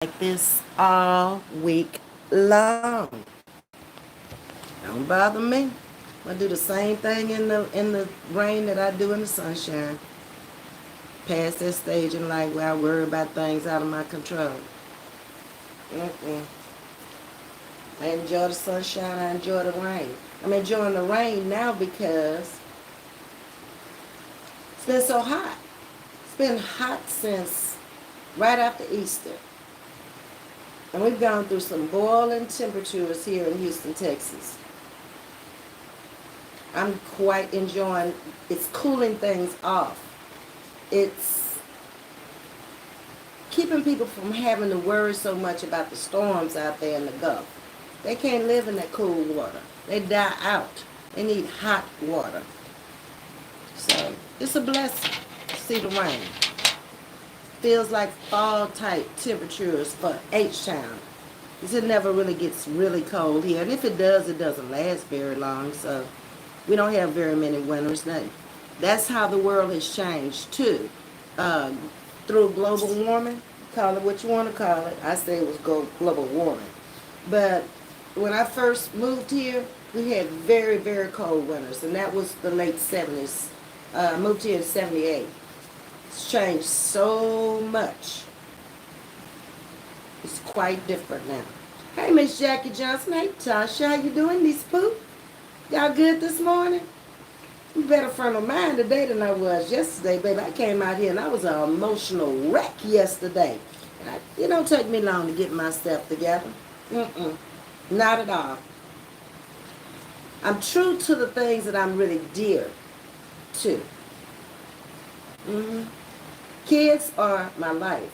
like this all week long. Don't bother me. I do the same thing in the rain that I do in the sunshine. Past that stage in life where I worry about things out of my control. Mm-mm. I enjoy the sunshine. I enjoy the rain. I'm enjoying the rain now because it's been so hot. It's been hot since right after Easter. And we've gone through some boiling temperatures here in Houston, Texas. I'm quite enjoying, it's cooling things off. It's keeping people from having to worry so much about the storms out there in the Gulf. They can't live in that cool water. They die out. They need hot water. So it's a blessing to see the rain. Feels like fall type temperatures for H-Town. Because it never really gets really cold here. And if it does, it doesn't last very long. So we don't have very many winters. That's how the world has changed too. Through global warming, call it what you want to call it. I say it was global warming. But when I first moved here, we had very, very cold winters. And that was the late 70s. I moved here in 78. It's changed so much. It's quite different now. Hey, Miss Jackie Johnson. Hey, Tasha. How you doing, these poop? Y'all good this morning? You better frame of mind today than I was yesterday, baby. I came out here and I was an emotional wreck yesterday. It don't take me long to get myself together. Not at all. I'm true to the things that I'm really dear to. Kids are my life.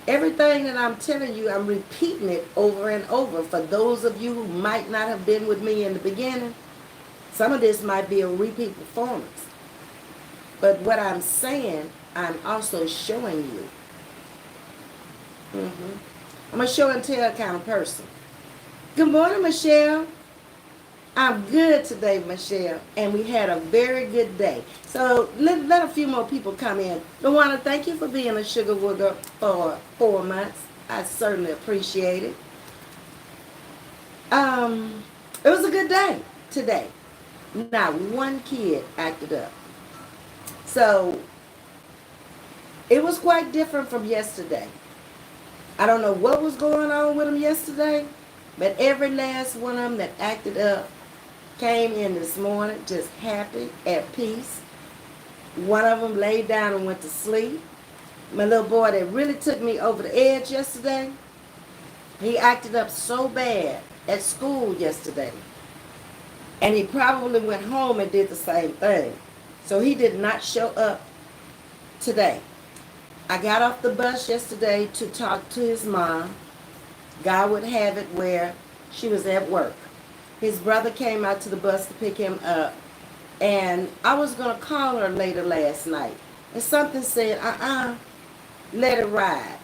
Everything that I'm telling you, I'm repeating it over and over. For those of you who might not have been with me in the beginning, some of this might be a repeat performance. But what I'm saying, I'm also showing you. I'm a show and tell kind of person. Good morning, Michelle. I'm good today, Michelle, and we had a very good day. So let a few more people come in. Luana, thank you for being a sugar wooger for 4 months. I certainly appreciate it. It was a good day today. Not one kid acted up. So it was quite different from yesterday. I don't know what was going on with them yesterday, but every last one of them that acted up came in this morning just happy, at peace. One of them laid down and went to sleep. My little boy that really took me over the edge yesterday, he acted up so bad at school yesterday. And he probably went home and did the same thing. So he did not show up today. I got off the bus yesterday to talk to his mom. God would have it where she was at work. His brother came out to the bus to pick him up. And I was going to call her later last night. And something said, let it ride.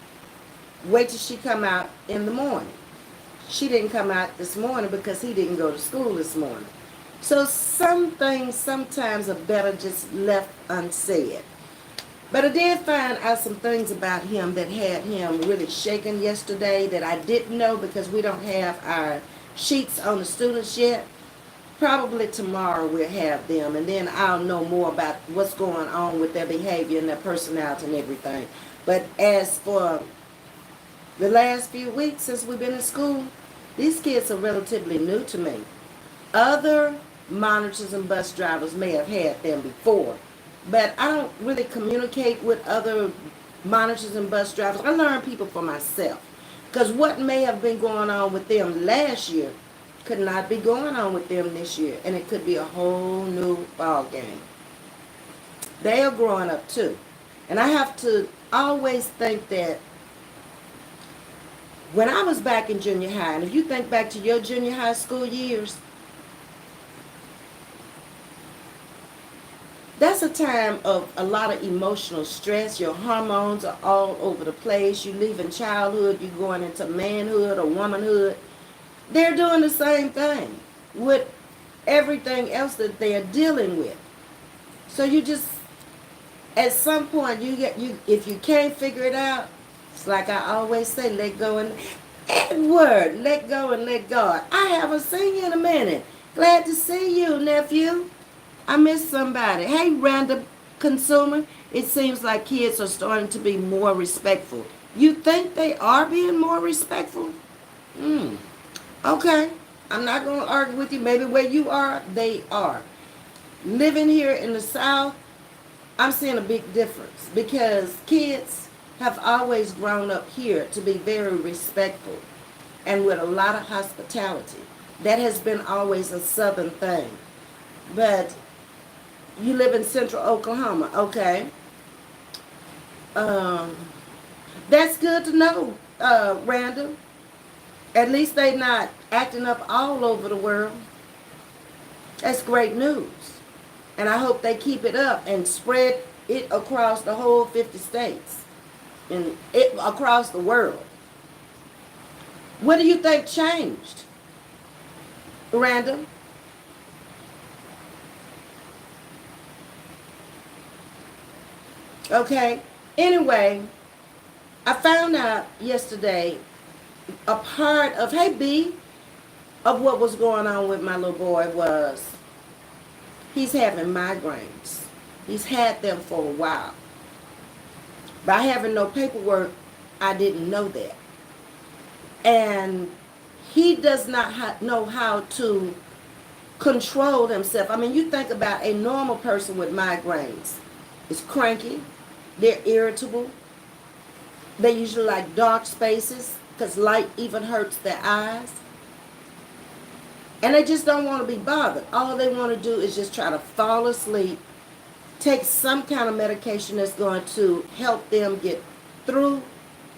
Wait till she come out in the morning. She didn't come out this morning because he didn't go to school this morning. So some things sometimes are better just left unsaid. But I did find out some things about him that had him really shaken yesterday that I didn't know because we don't have our sheets on the students yet. Probably tomorrow we'll have them, and then I'll know more about what's going on with their behavior and their personality and everything. But as for the last few weeks since we've been in school, these kids are relatively new to me. Other monitors and bus drivers may have had them before, but I don't really communicate with other monitors and bus drivers. I learn people for myself. Because what may have been going on with them last year could not be going on with them this year. And it could be a whole new ball game. They are growing up too. And I have to always think that when I was back in junior high, and if you think back to your junior high school years, that's a time of a lot of emotional stress. Your hormones are all over the place. You leaving childhood, you're going into manhood or womanhood. They're doing the same thing with everything else that they're dealing with. So you just, at some point, if you can't figure it out, It's like I always say, let go and Edward, let go and let God. I haven't seen you in a minute. Glad to see you, nephew. I missed somebody. Hey, random consumer. It seems like kids are starting to be more respectful. You think they are being more respectful? Hmm. Okay. I'm not going to argue with you. Maybe where you are, they are. Living here in the South, I'm seeing a big difference because kids have always grown up here to be very respectful and with a lot of hospitality. That has been always a Southern thing. But you live in central Oklahoma, okay. Um, that's good to know, Randall. At least they not acting up all over the world. That's great news. And I hope they keep it up and spread it across the whole 50 states and it across the world. What do you think changed, Randall? Okay. Anyway, I found out yesterday a part of, hey B, of what was going on with my little boy was he's having migraines. He's had them for a while. By having no paperwork, I didn't know that. And he does not know how to control himself. I mean, you think about a normal person with migraines. It's cranky. They're irritable. They usually like dark spaces because light even hurts their eyes. And they just don't want to be bothered. All they want to do is just try to fall asleep, take some kind of medication that's going to help them get through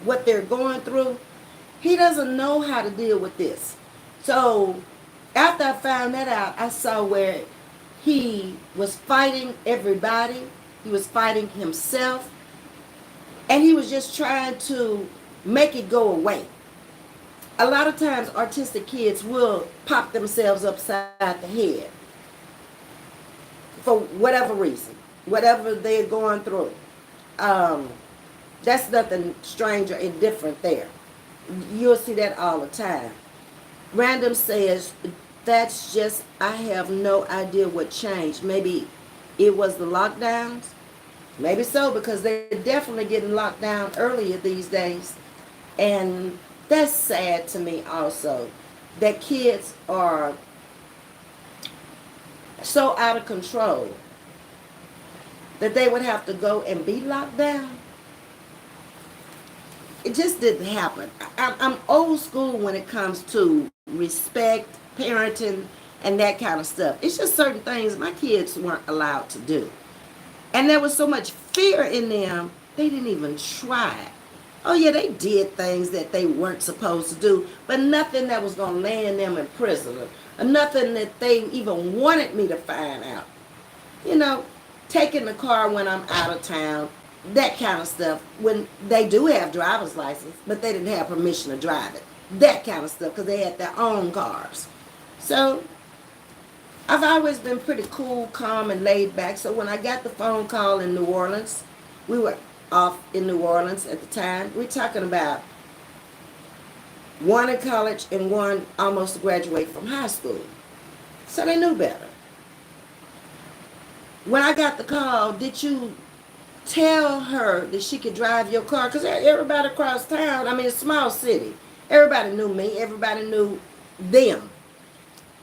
what they're going through. He doesn't know how to deal with this. So after I found that out, I saw where he was fighting everybody. He was fighting himself. And he was just trying to make it go away. A lot of times autistic kids will pop themselves upside the head for whatever reason, whatever they're going through. That's nothing strange or indifferent there. You'll see that all the time. Random says, that's just, I have no idea what changed. Maybe it was the lockdowns. Maybe so, because they're definitely getting locked down earlier these days. And that's sad to me also, that kids are so out of control that they would have to go and be locked down. It just didn't happen. I'm old school when it comes to respect, parenting, and that kind of stuff. It's just certain things my kids weren't allowed to do. And there was so much fear in them, they didn't even try. Oh yeah, they did things that they weren't supposed to do, but nothing that was going to land them in prison, or nothing that they even wanted me to find out. You know, taking the car when I'm out of town, that kind of stuff, when they do have driver's license, but they didn't have permission to drive it. That kind of stuff, because they had their own cars. So I've always been pretty cool, calm, and laid back. So when I got the phone call in New Orleans, we were off in New Orleans at the time. We're talking about one in college and one almost to graduate from high school. So they knew better. When I got the call, did you tell her that she could drive your car? Because everybody across town, I mean, it's a small city. Everybody knew me. Everybody knew them.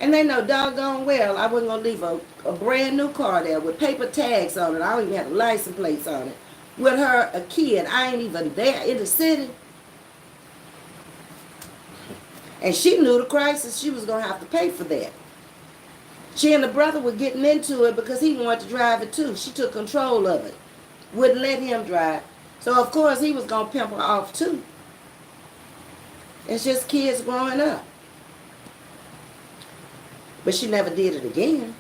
And they know doggone well I wasn't going to leave a brand new car there with paper tags on it. I don't even have a license plates on it. With her, a kid. I ain't even there in the city. And she knew the crisis. She was going to have to pay for that. She and the brother were getting into it because he wanted to drive it too. She took control of it. Wouldn't let him drive. So, of course, he was going to pimp her off too. It's just kids growing up. But she never did it again.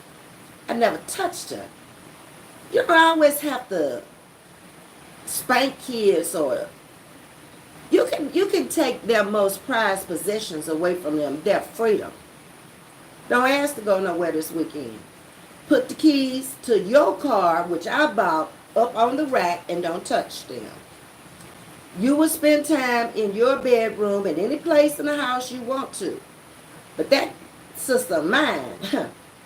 I never touched her. You know, I always have to spank kids, or you can take their most prized possessions away from them, their freedom. Don't ask to go nowhere this weekend. Put the keys to your car, which I bought, up on the rack and don't touch them. You will spend time in your bedroom and any place in the house you want to. But that sister of mine,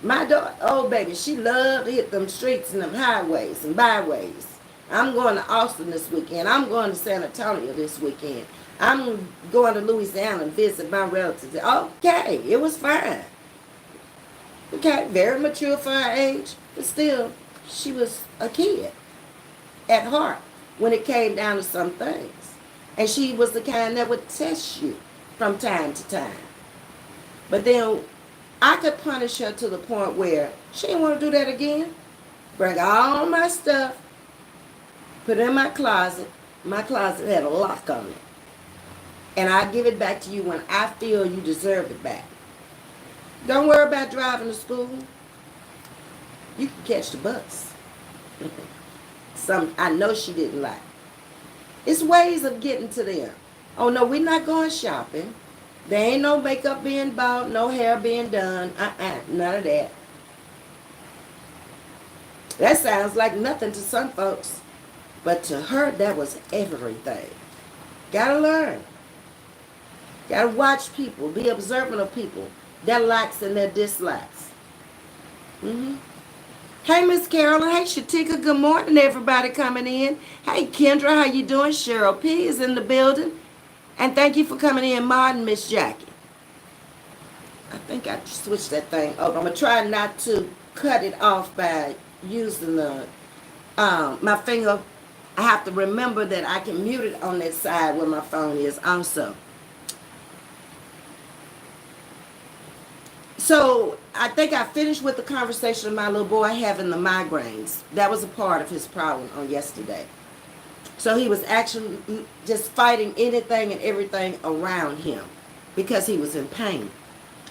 my daughter, oh baby, she loved to hit them streets and them highways and byways. I'm going to Austin this weekend. I'm going to San Antonio this weekend. I'm going to Louisiana and visit my relatives. Okay, it was fine. Okay, very mature for her age, but still, she was a kid at heart when it came down to some things. And she was the kind that would test you from time to time. But then I could punish her to the point where she didn't want to do that again. Bring all my stuff, put it in my closet. My closet had a lock on it. And I give it back to you when I feel you deserve it back. Don't worry about driving to school. You can catch the bus. Some I know she didn't like. It's ways of getting to them. Oh no, we're not going shopping. There ain't no makeup being bought, no hair being done. None of that. That sounds like nothing to some folks. But to her, that was everything. Gotta learn. Gotta watch people. Be observant of people. Their likes and their dislikes. Hey, Miss Carolyn. Hey, Shatika. Good morning, everybody coming in. Hey, Kendra. How you doing? Cheryl P. is in the building. And thank you for coming in, Martin, Miss Jackie. I think I switched that thing over. I'm going to try not to cut it off by using the my finger. I have to remember that I can mute it on that side where my phone is also. So I think I finished with the conversation of my little boy having the migraines. That was a part of his problem on yesterday. So he was actually just fighting anything and everything around him because he was in pain.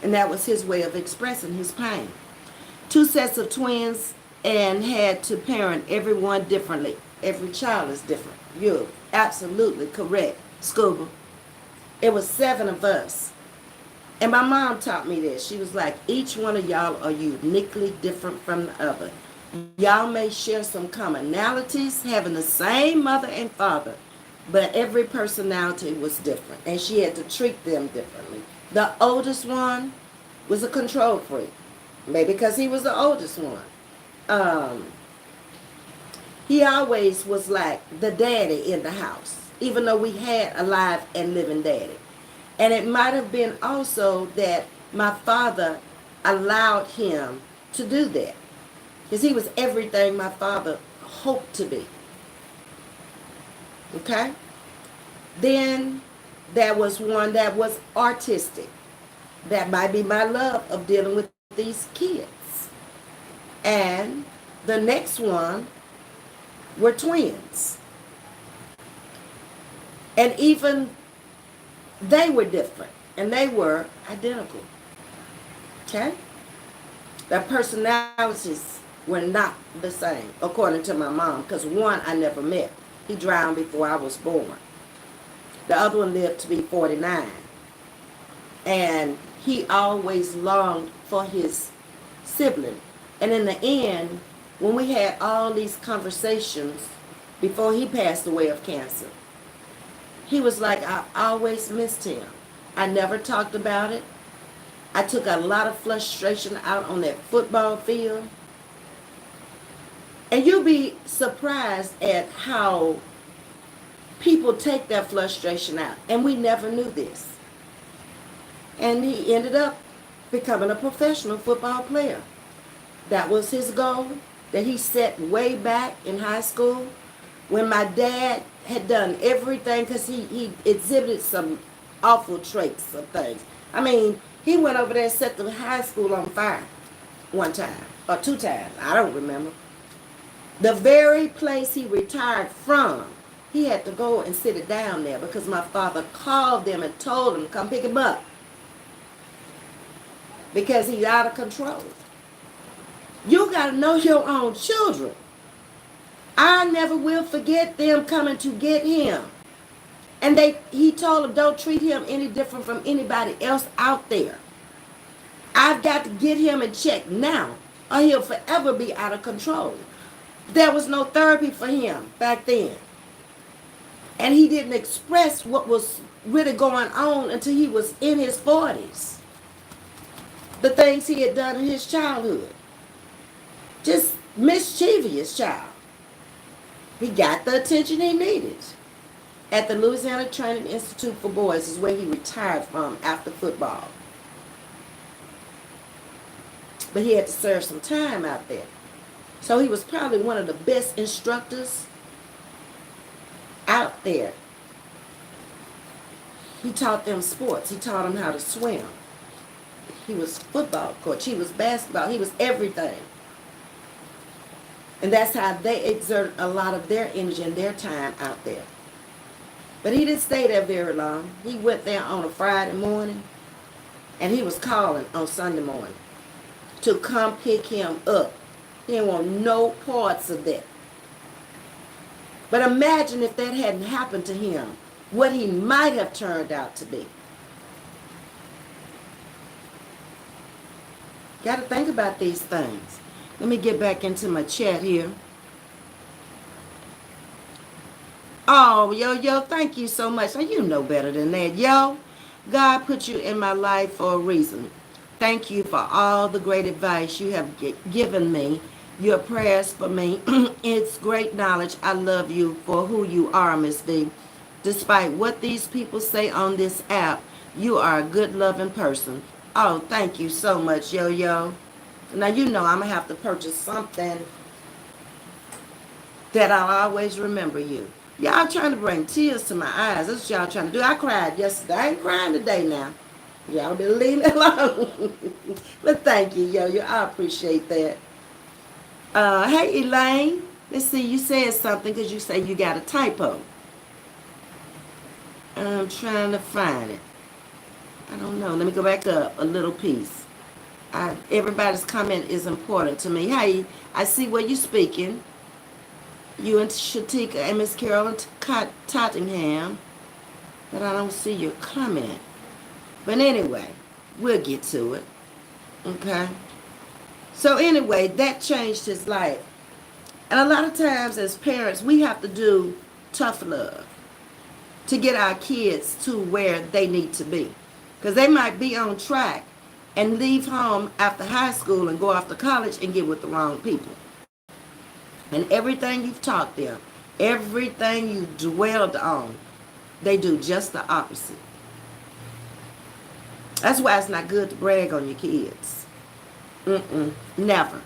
And that was his way of expressing his pain. 2 sets of twins and had to parent everyone differently. Every child is different. You're absolutely correct, Scuba. It was 7 of us. And my mom taught me this. She was like, each one of y'all are uniquely different from the other. Y'all may share some commonalities, having the same mother and father, but every personality was different, and she had to treat them differently. The oldest one was a control freak, maybe because he was the oldest one. He always was like the daddy in the house, even though we had a live and living daddy. And it might have been also that my father allowed him to do that. Because he was everything my father hoped to be. Okay? Then there was one that was artistic. That might be my love of dealing with these kids. And the next one were twins. And even they were different. And they were identical. Okay? Their personalities were not the same, according to my mom, because one I never met. He drowned before I was born. The other one lived to be 49. And he always longed for his sibling. And in the end, when we had all these conversations before he passed away of cancer, he was like, I always missed him. I never talked about it. I took a lot of frustration out on that football field. And you'll be surprised at how people take their frustration out. And we never knew this. And he ended up becoming a professional football player. That was his goal that he set way back in high school when my dad had done everything, because he exhibited some awful traits of things. I mean, he went over there and set the high school on fire one time, or 2 times, I don't remember. The very place he retired from, he had to go and sit it down there because my father called them and told them to come pick him up because he's out of control. You got to know your own children. I never will forget them coming to get him. And he told them, don't treat him any different from anybody else out there. I've got to get him in check now, or he'll forever be out of control. There was no therapy for him back then. And he didn't express what was really going on until he was in his 40s. The things he had done in his childhood. Just mischievous child. He got the attention he needed. At the Louisiana Training Institute for Boys is where he retired from after football. But he had to serve some time out there. So he was probably one of the best instructors out there. He taught them sports. He taught them how to swim. He was football coach. He was basketball. He was everything. And that's how they exerted a lot of their energy and their time out there. But he didn't stay there very long. He went there on a Friday morning, and he was calling on Sunday morning to come pick him up. He didn't want no parts of that. But imagine if that hadn't happened to him, what he might have turned out to be. Got to think about these things. Let me get back into my chat here. Oh, yo, thank you so much. Now, you know better than that. Yo, God put you in my life for a reason. Thank you for all the great advice you have given me. Your prayers for me. It's great knowledge. I love you for who you are, Ms.V. Despite what these people say on this app, you are a good, loving person. Oh, thank you so much, yo. Now, you know I'm going to have to purchase something that I'll always remember you. Y'all trying to bring tears to my eyes. That's what y'all trying to do. I cried yesterday. I ain't crying today now. Y'all be leaving it alone. But thank you, yo. I appreciate that. Hey, Elaine. Let's see. You said something because you say you got a typo. I'm trying to find it. I don't know. Let me go back up a little piece. Everybody's comment is important to me. Hey, I see where you're speaking. You and Shatika and Miss Carolyn Tottenham. But I don't see your comment. But anyway, we'll get to it. Okay? So anyway, that changed his life. And a lot of times as parents, we have to do tough love to get our kids to where they need to be. Because they might be on track and leave home after high school and go off to college and get with the wrong people. And everything you've taught them, everything you dwelled on, they do just the opposite. That's why it's not good to brag on your kids. Never.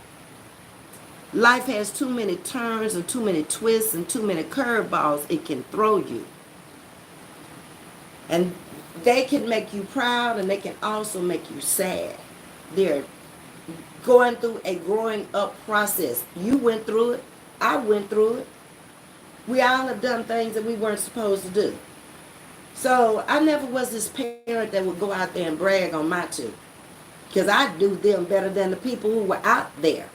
Life has too many turns and too many twists and too many curveballs it can throw you. And they can make you proud and they can also make you sad. They're going through a growing up process. You went through it. I went through it. We all have done things that we weren't supposed to do. So I never was this parent that would go out there and brag on my two. Because I do them better than the people who were out there.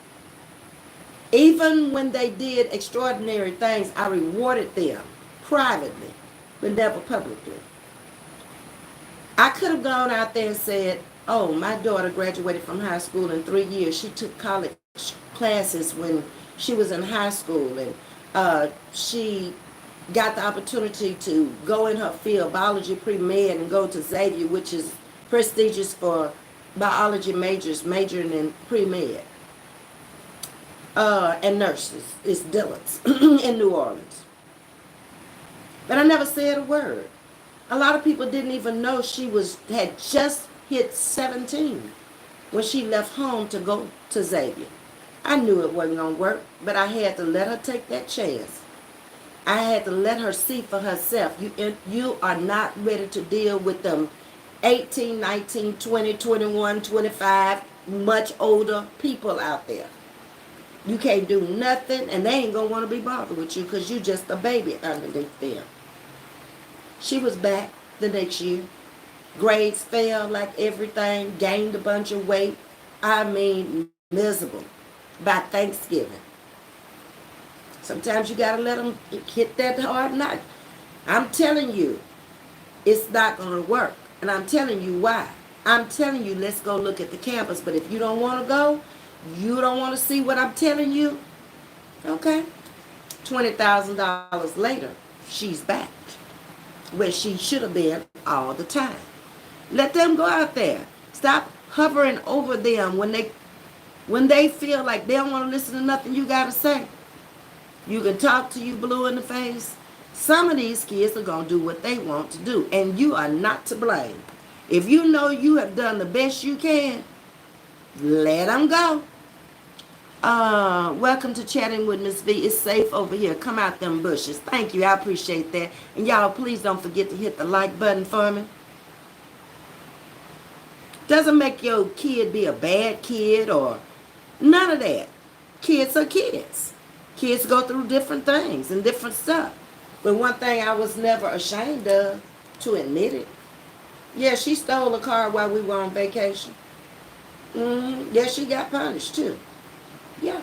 Even when they did extraordinary things, I rewarded them privately, but never publicly. I could have gone out there and said, oh, my daughter graduated from high school in 3 years. She took college classes when she was in high school, and she got the opportunity to go in her field, biology pre-med, and go to Xavier, which is prestigious for biology majors, majoring in pre-med. And nurses. It's Dillon's in New Orleans. But I never said a word. A lot of people didn't even know she had just hit 17 when she left home to go to Xavier. I knew it wasn't going to work, but I had to let her take that chance. I had to let her see for herself. You are not ready to deal with them 18, 19, 20, 21, 25, much older people out there. You can't do nothing, and they ain't going to want to be bothered with you because you just a baby underneath them. She was back the next year. Grades fell like everything, gained a bunch of weight. I mean, miserable by Thanksgiving. Sometimes you got to let them hit that hard knot. I'm telling you, it's not going to work. And I'm telling you why. I'm telling you, let's go look at the campus. But if you don't want to go, you don't want to see what I'm telling you, okay? $20,000 later, she's back. where she should have been all the time. Let them go out there. Stop hovering over them when they feel like they don't want to listen to nothing you got to say. You can talk to you blue in the face. Some of these kids are going to do what they want to do, and you are not to blame. If you know you have done the best you can, let them go. Welcome to Chatting with Ms.V. It's safe over here. Come out them bushes. Thank you. I appreciate that. And y'all, please don't forget to hit the like button for me. Doesn't make your kid be a bad kid or none of that. Kids are kids. Kids go through different things and different stuff. But one thing I was never ashamed of, to admit it. Yeah, she stole a car while we were on vacation. Yeah, she got punished too. Yeah.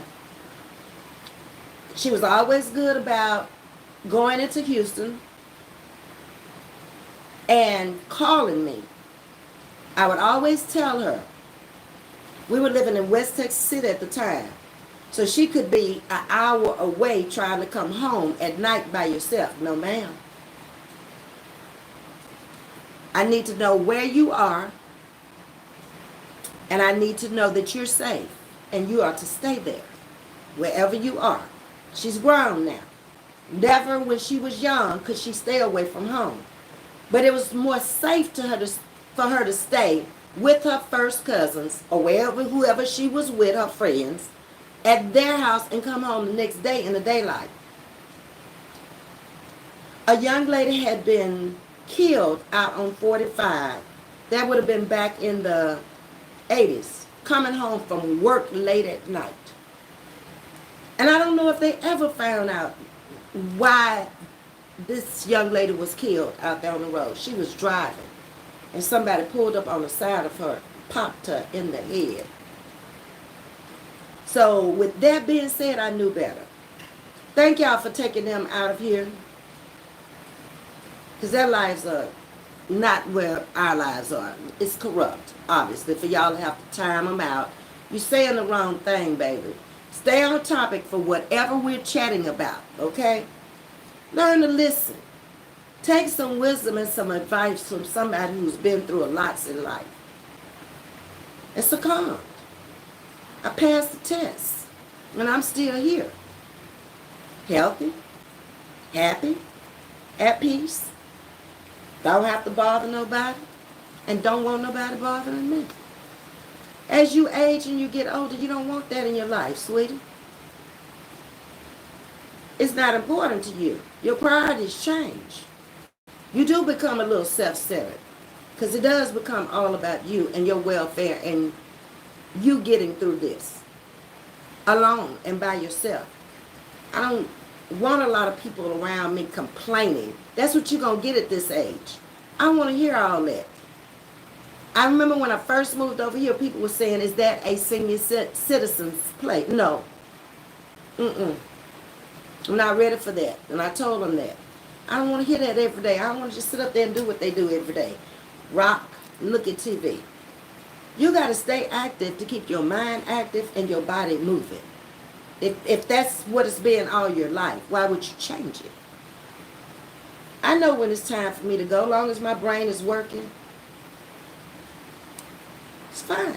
She was always good about going into Houston and calling me. I would always tell her, we were living in West Texas City at the time, so she could be an hour away trying to come home at night by yourself. No, ma'am. I need to know where you are, and I need to know that you're safe, and you are to stay there, wherever you are. She's grown now. Never when she was young could she stay away from home. But it was more safe for her to stay with her first cousins or whoever she was with, her friends, at their house and come home the next day in the daylight. A young lady had been killed out on 45. That would have been back in the 80s, coming home from work late at night. And I don't know if they ever found out why this young lady was killed out there on the road. She was driving, and somebody pulled up on the side of her, popped her in the head. So with that being said, I knew better. Thank y'all for taking them out of here, because their lives are not where our lives are. It's corrupt, obviously, for y'all to have to time them out. You're saying the wrong thing, baby. Stay on topic for whatever we're chatting about, okay? Learn to listen. Take some wisdom and some advice from somebody who's been through a lot in life. And succumbed. I passed the test, and I'm still here. Healthy, happy, at peace. Don't have to bother nobody, and don't want nobody bothering me. As you age and you get older, you don't want that in your life, sweetie. It's not important to you. Your priorities change. You do become a little self-centered, because it does become all about you and your welfare and you getting through this alone and by yourself. I don't want a lot of people around me complaining. That's what you're going to get at this age. I don't want to hear all that. I remember when I first moved over here, people were saying, is that a senior citizen's place? No. I'm not ready for that. And I told them that. I don't want to hear that every day. I don't want to just sit up there and do what they do every day. Rock, look at TV. You got to stay active to keep your mind active and your body moving. If that's what it's been all your life, why would you change it? I know when it's time for me to go, as long as my brain is working. It's fine.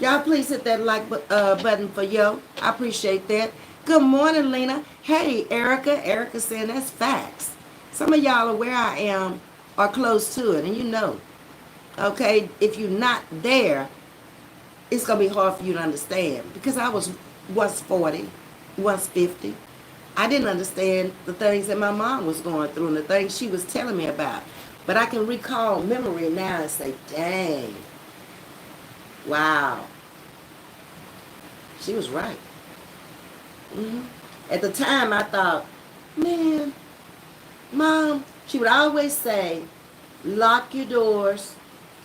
Y'all please hit that like button for yo. I appreciate that. Good morning, Lena. Hey, Erica. Erica saying that's facts. Some of y'all are where I am or close to it, and you know. Okay, if you're not there, it's going to be hard for you to understand. Because I was once 40, once 50. I didn't understand the things that my mom was going through and the things she was telling me about. But I can recall memory now and say, dang. Wow. She was right. At the time, I thought, man, Mom, she would always say, lock your doors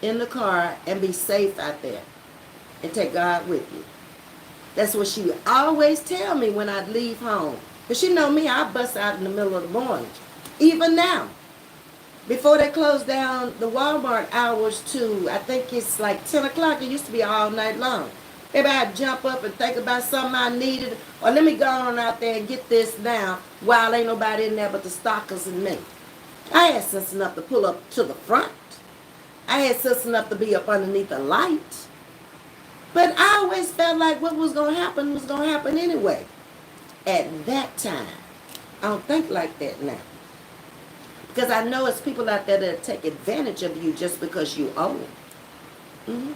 in the car and be safe out there and take God with you. That's what she would always tell me when I'd leave home. Because she know me, I bust out in the middle of the morning. Even now. Before they closed down the Walmart hours to, I think it's like 10 o'clock. It used to be all night long. Maybe I'd jump up and think about something I needed. Or let me go on out there and get this now while ain't nobody in there but the stockers and me. I had sense enough to pull up to the front. I had sense enough to be up underneath the light. But I always felt like what was going to happen was going to happen anyway. At that time. I don't think like that now. Because I know it's people out there that take advantage of you just because you own. Mm-hmm.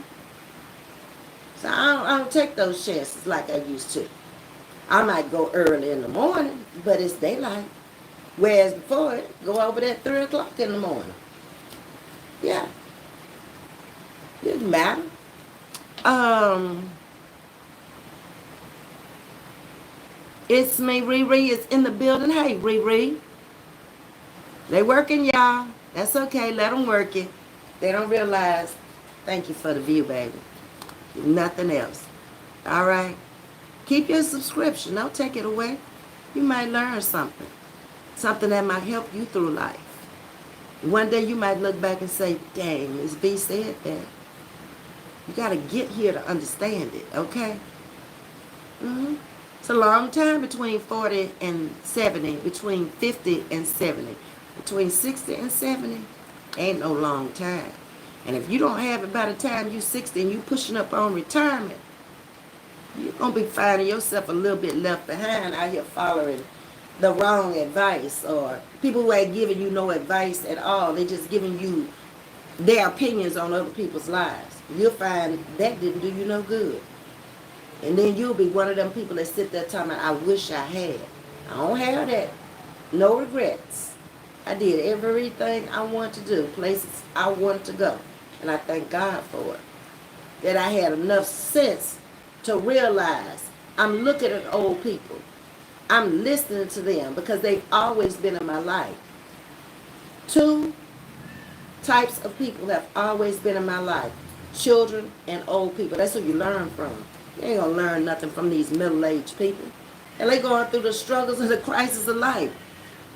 So I don't take those chances like I used to. I might go early in the morning, but it's daylight. Whereas before, go over there at 3 o'clock in the morning. Yeah. Didn't matter. It's me, Riri is in the building. Hey, Riri. They working, y'all. That's okay. Let them work it. They don't realize. Thank you for the view, baby. Nothing else. All right. Keep your subscription. Don't take it away. You might learn something. Something that might help you through life. One day you might look back and say, dang, Ms.V said that. You got to get here to understand it, okay? Mm-hmm. It's a long time between 40 and 70, between 50 and 70. Between 60 and 70, ain't no long time. And if you don't have it by the time you're 60 and you pushing up on retirement, you're going to be finding yourself a little bit left behind out here following the wrong advice, or people who ain't giving you no advice at all. They're just giving you their opinions on other people's lives. You'll find that didn't do you no good. And then you'll be one of them people that sit there talking about, I wish I had. I don't have that. No regrets. I did everything I wanted to do, places I wanted to go. And I thank God for it. That I had enough sense to realize I'm looking at old people. I'm listening to them because they've always been in my life. 2 types of people have always been in my life. Children and old people. That's who you learn from. You ain't going to learn nothing from these middle-aged people. And they going through the struggles and the crisis of life.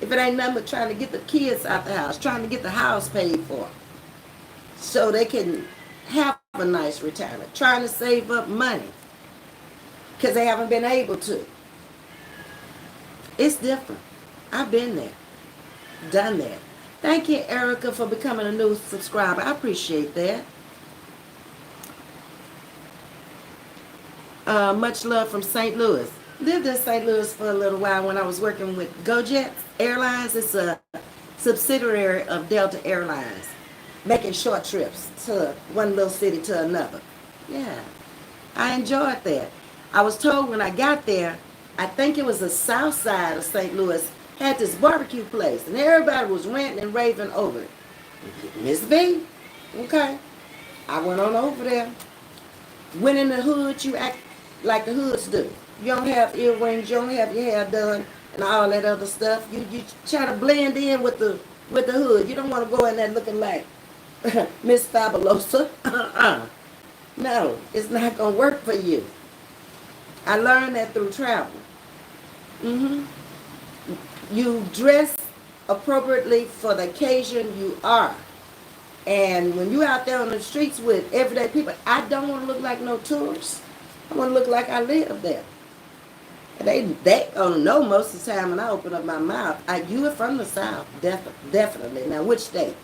If it ain't nothing but trying to get the kids out the house, trying to get the house paid for, so they can have a nice retirement, trying to save up money because they haven't been able to. It's different. I've been there, done that. Thank you, Erica, for becoming a new subscriber. I appreciate that. Much love from St. Louis. Lived in St. Louis for a little while when I was working with GoJet Airlines. It's a subsidiary of Delta Airlines, making short trips to one little city to another. Yeah, I enjoyed that. I was told when I got there, I think it was the south side of St. Louis, had this barbecue place, and everybody was ranting and raving over it. Ms.V, okay. I went on over there. Went in the hood, you act like the hoods do. You don't have earrings, you don't have your hair done, and all that other stuff. You try to blend in with the hood. You don't want to go in there looking like Miss Fabulosa. No, it's not going to work for you. I learned that through travel. You dress appropriately for the occasion you are. And when you're out there on the streets with everyday people, I don't want to look like no tourist. I want to look like I live there. And they don't know most of the time when I open up my mouth. You are from the South, definitely. Now, which state?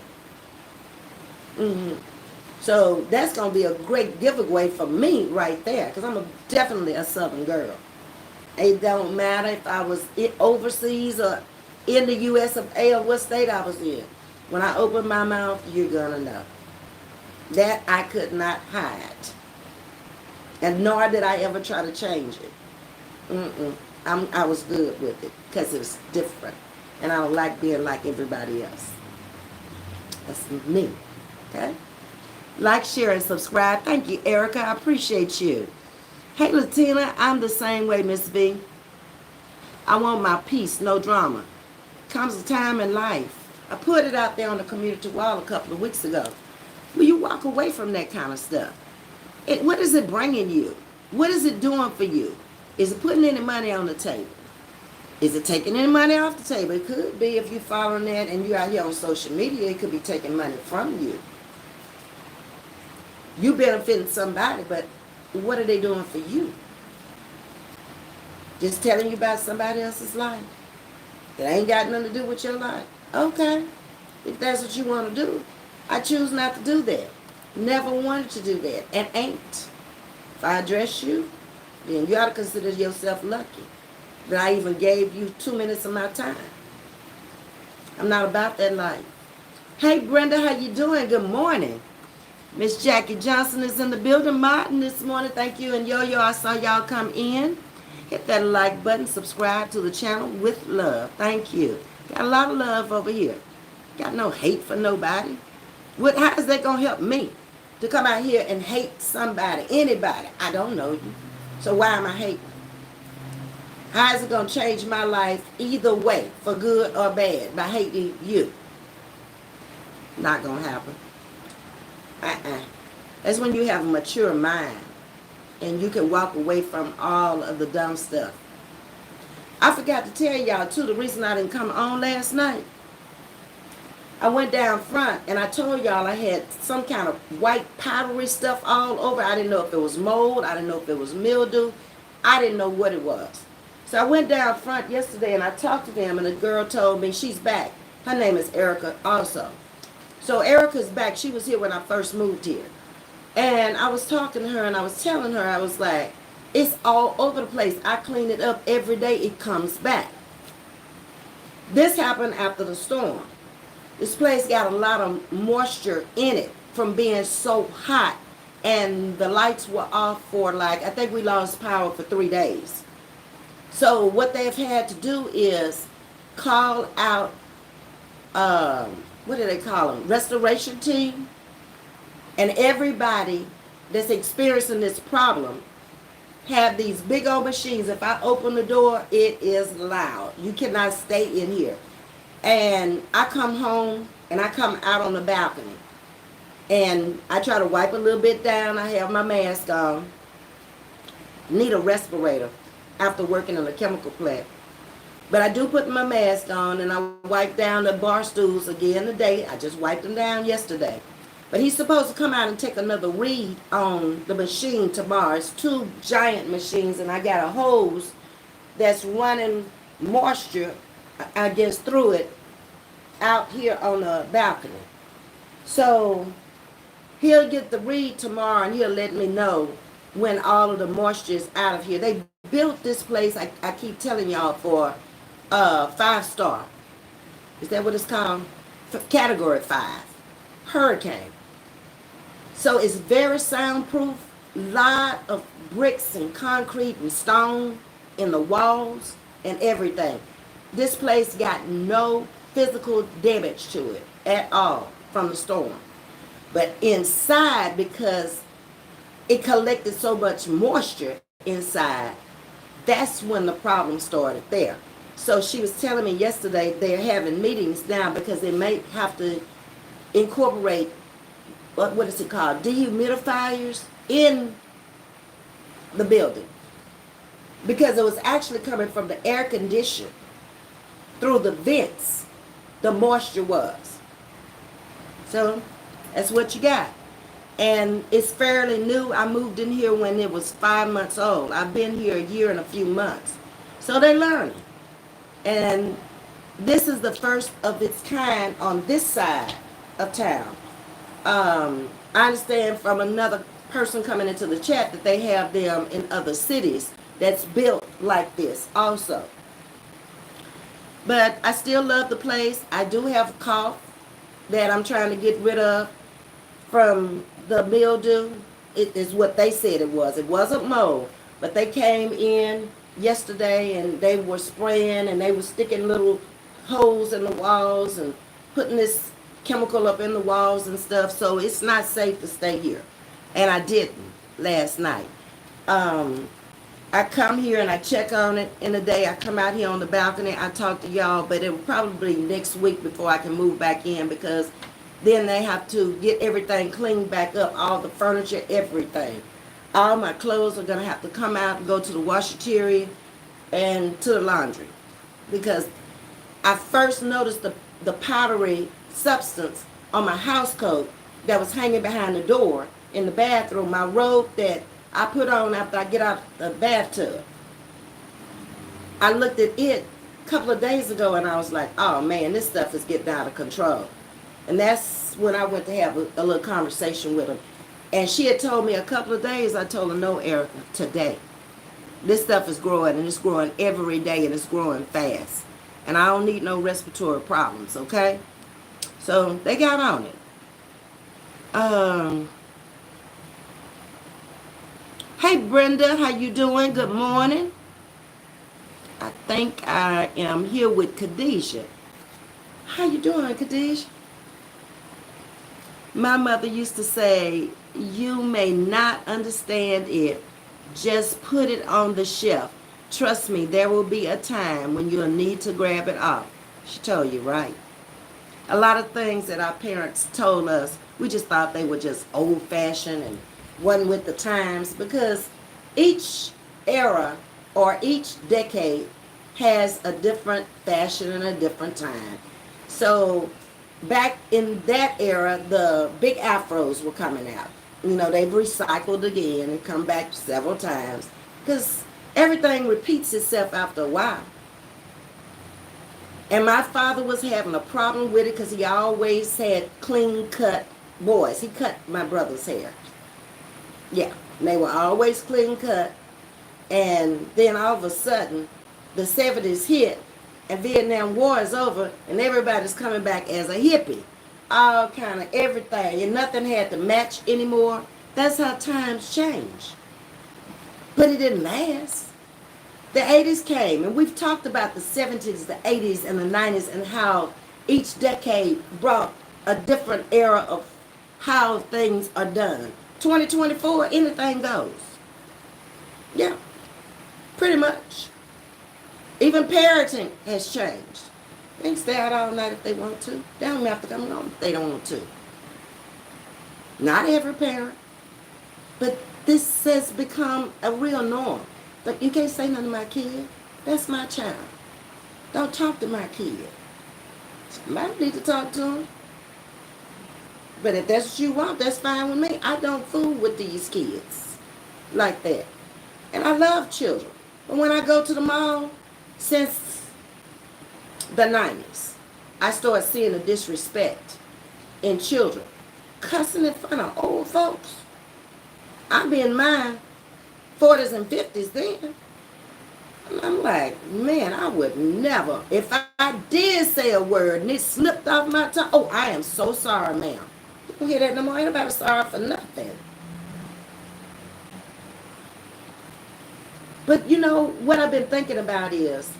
So that's going to be a great giveaway for me right there, because I'm definitely a Southern girl. It don't matter if I was overseas or in the U.S. of A or what state I was in. When I open my mouth, you're going to know. That I could not hide. And nor did I ever try to change it. I was good with it because it was different. And I don't like being like everybody else. That's me. Okay? Like, share, and subscribe. Thank you, Erica. I appreciate you. Hey, Latina, I'm the same way, Ms.V. I want my peace, no drama. Comes a time in life. I put it out there on the community wall a couple of weeks ago. Will you walk away from that kind of stuff? What is it bringing you? What is it doing for you? Is it putting any money on the table? Is it taking any money off the table? It could be if you're following that and you're out here on social media, it could be taking money from you. You benefiting somebody, but what are they doing for you? Just telling you about somebody else's life that ain't got nothing to do with your life. Okay. if that's what you want to do. I choose not to do that. Never wanted to do that, and ain't. If I address you, then you ought to consider yourself lucky that I even gave you 2 minutes of my time. I'm not about that life. Hey Brenda, how you doing? Good morning. Miss Jackie Johnson is in the building. Martin this morning, thank you. And Yo-Yo, I saw y'all come in. Hit that like button, subscribe to the channel with love. Thank you. Got a lot of love over here. Got no hate for nobody. How is that going to help me to come out here and hate somebody, anybody? I don't know you. So why am I hating? How is it going to change my life either way, for good or bad, by hating you? Not going to happen. That's when you have a mature mind and you can walk away from all of the dumb stuff. I forgot to tell y'all too, the reason I didn't come on last night. I went down front and I told y'all I had some kind of white powdery stuff all over. I didn't know if it was mold. I didn't know if it was mildew. I didn't know what it was. So I went down front yesterday and I talked to them, and the girl told me she's back. Her name is Erica also. So Erica's back. She was here when I first moved here. And I was talking to her and I was telling her, I was like, it's all over the place. I clean it up every day. It comes back. This happened after the storm. This place got a lot of moisture in it from being so hot. And the lights were off for I think we lost power for 3 days. So what they've had to do is call out, what do they call them? Restoration team. And everybody that's experiencing this problem have these big old machines. If I open the door, it is loud. You cannot stay in here. And I come home and I come out on the balcony. And I try to wipe a little bit down. I have my mask on. Need a respirator after working in a chemical plant. But I do put my mask on and I wipe down the bar stools again today. I just wiped them down yesterday. But he's supposed to come out and take another read on the machine tomorrow. It's 2 giant machines, and I got a hose that's running moisture, I guess, through it out here on the balcony. So he'll get the read tomorrow, and he'll let me know when all of the moisture is out of here. They built this place, I keep telling y'all, for 5-star. Is that what it's called? Category 5. Hurricane. So it's very soundproof. Lot of bricks and concrete and stone in the walls and everything. This place got no physical damage to it at all from the storm. But inside, because it collected so much moisture inside, that's when the problem started there. So she was telling me yesterday they're having meetings now because they may have to incorporate, what is it called, dehumidifiers in the building, because it was actually coming from the air conditioner through the vents. The moisture was. So that's what you got. And it's fairly new. I moved in here when it was 5 months old. I've been here a year and a few months. So they're learning. And this is the first of its kind on this side of town. I understand from another person coming into the chat that they have them in other cities that's built like this also. But I still love the place. I do have a cough that I'm trying to get rid of from the mildew. It is what they said it was. It wasn't mold, but they came in yesterday and they were spraying and they were sticking little holes in the walls and putting this chemical up in the walls and stuff. So it's not safe to stay here. And I didn't last night. I come here and I check on it in the day. I come out here on the balcony. I talk to y'all, but it will probably be next week before I can move back in, because then they have to get everything cleaned back up, all the furniture, everything. All my clothes are going to have to come out and go to the washateria and to the laundry, because I first noticed the powdery substance on my house coat that was hanging behind the door in the bathroom, my robe that I put on after I get out the bathtub. I looked at it a couple of days ago and I was like, oh man, this stuff is getting out of control. And that's when I went to have a little conversation with her. And she had told me a couple of days, I told her, no, Erica, today. This stuff is growing, and it's growing every day, and it's growing fast. And I don't need no respiratory problems, okay? So they got on it. Hey Brenda, how you doing? Good morning. I think I am here with Khadijah. How you doing, Khadijah? My mother used to say, you may not understand it. Just put it on the shelf. Trust me, there will be a time when you'll need to grab it off. She told you, right? A lot of things that our parents told us, we just thought they were just old-fashioned and wasn't with the times, because each era or each decade has a different fashion and a different time. So back in that era, the big afros were coming out. You know, they've recycled again and come back several times because everything repeats itself after a while. And my father was having a problem with it because he always had clean cut boys. He cut my brother's hair. Yeah, they were always clean cut. And then all of a sudden, the 70s hit, and Vietnam War is over, and everybody's coming back as a hippie. All kind of everything, and nothing had to match anymore. That's how times change. But it didn't last. The 80s came, and we've talked about the 70s, the 80s, and the 90s, and how each decade brought a different era of how things are done. 2024, anything goes. Yeah, pretty much. Even parenting has changed. They can stay out all night if they want to. They don't have to come home if they don't want to. Not every parent. But this has become a real norm. Like, you can't say nothing to my kid. That's my child. Don't talk to my kid. Somebody need to talk to him. But if that's what you want, that's fine with me. I don't fool with these kids like that. And I love children. But when I go to the mall, since the 90s, I started seeing the disrespect in children. Cussing in front of old folks. I be in my 40s and 50s then. And I'm like, man, I would never. If I did say a word and it slipped off my tongue, oh, I am so sorry, ma'am. You don't hear that no more. Ain't nobody sorry for nothing. But you know, what I've been thinking about is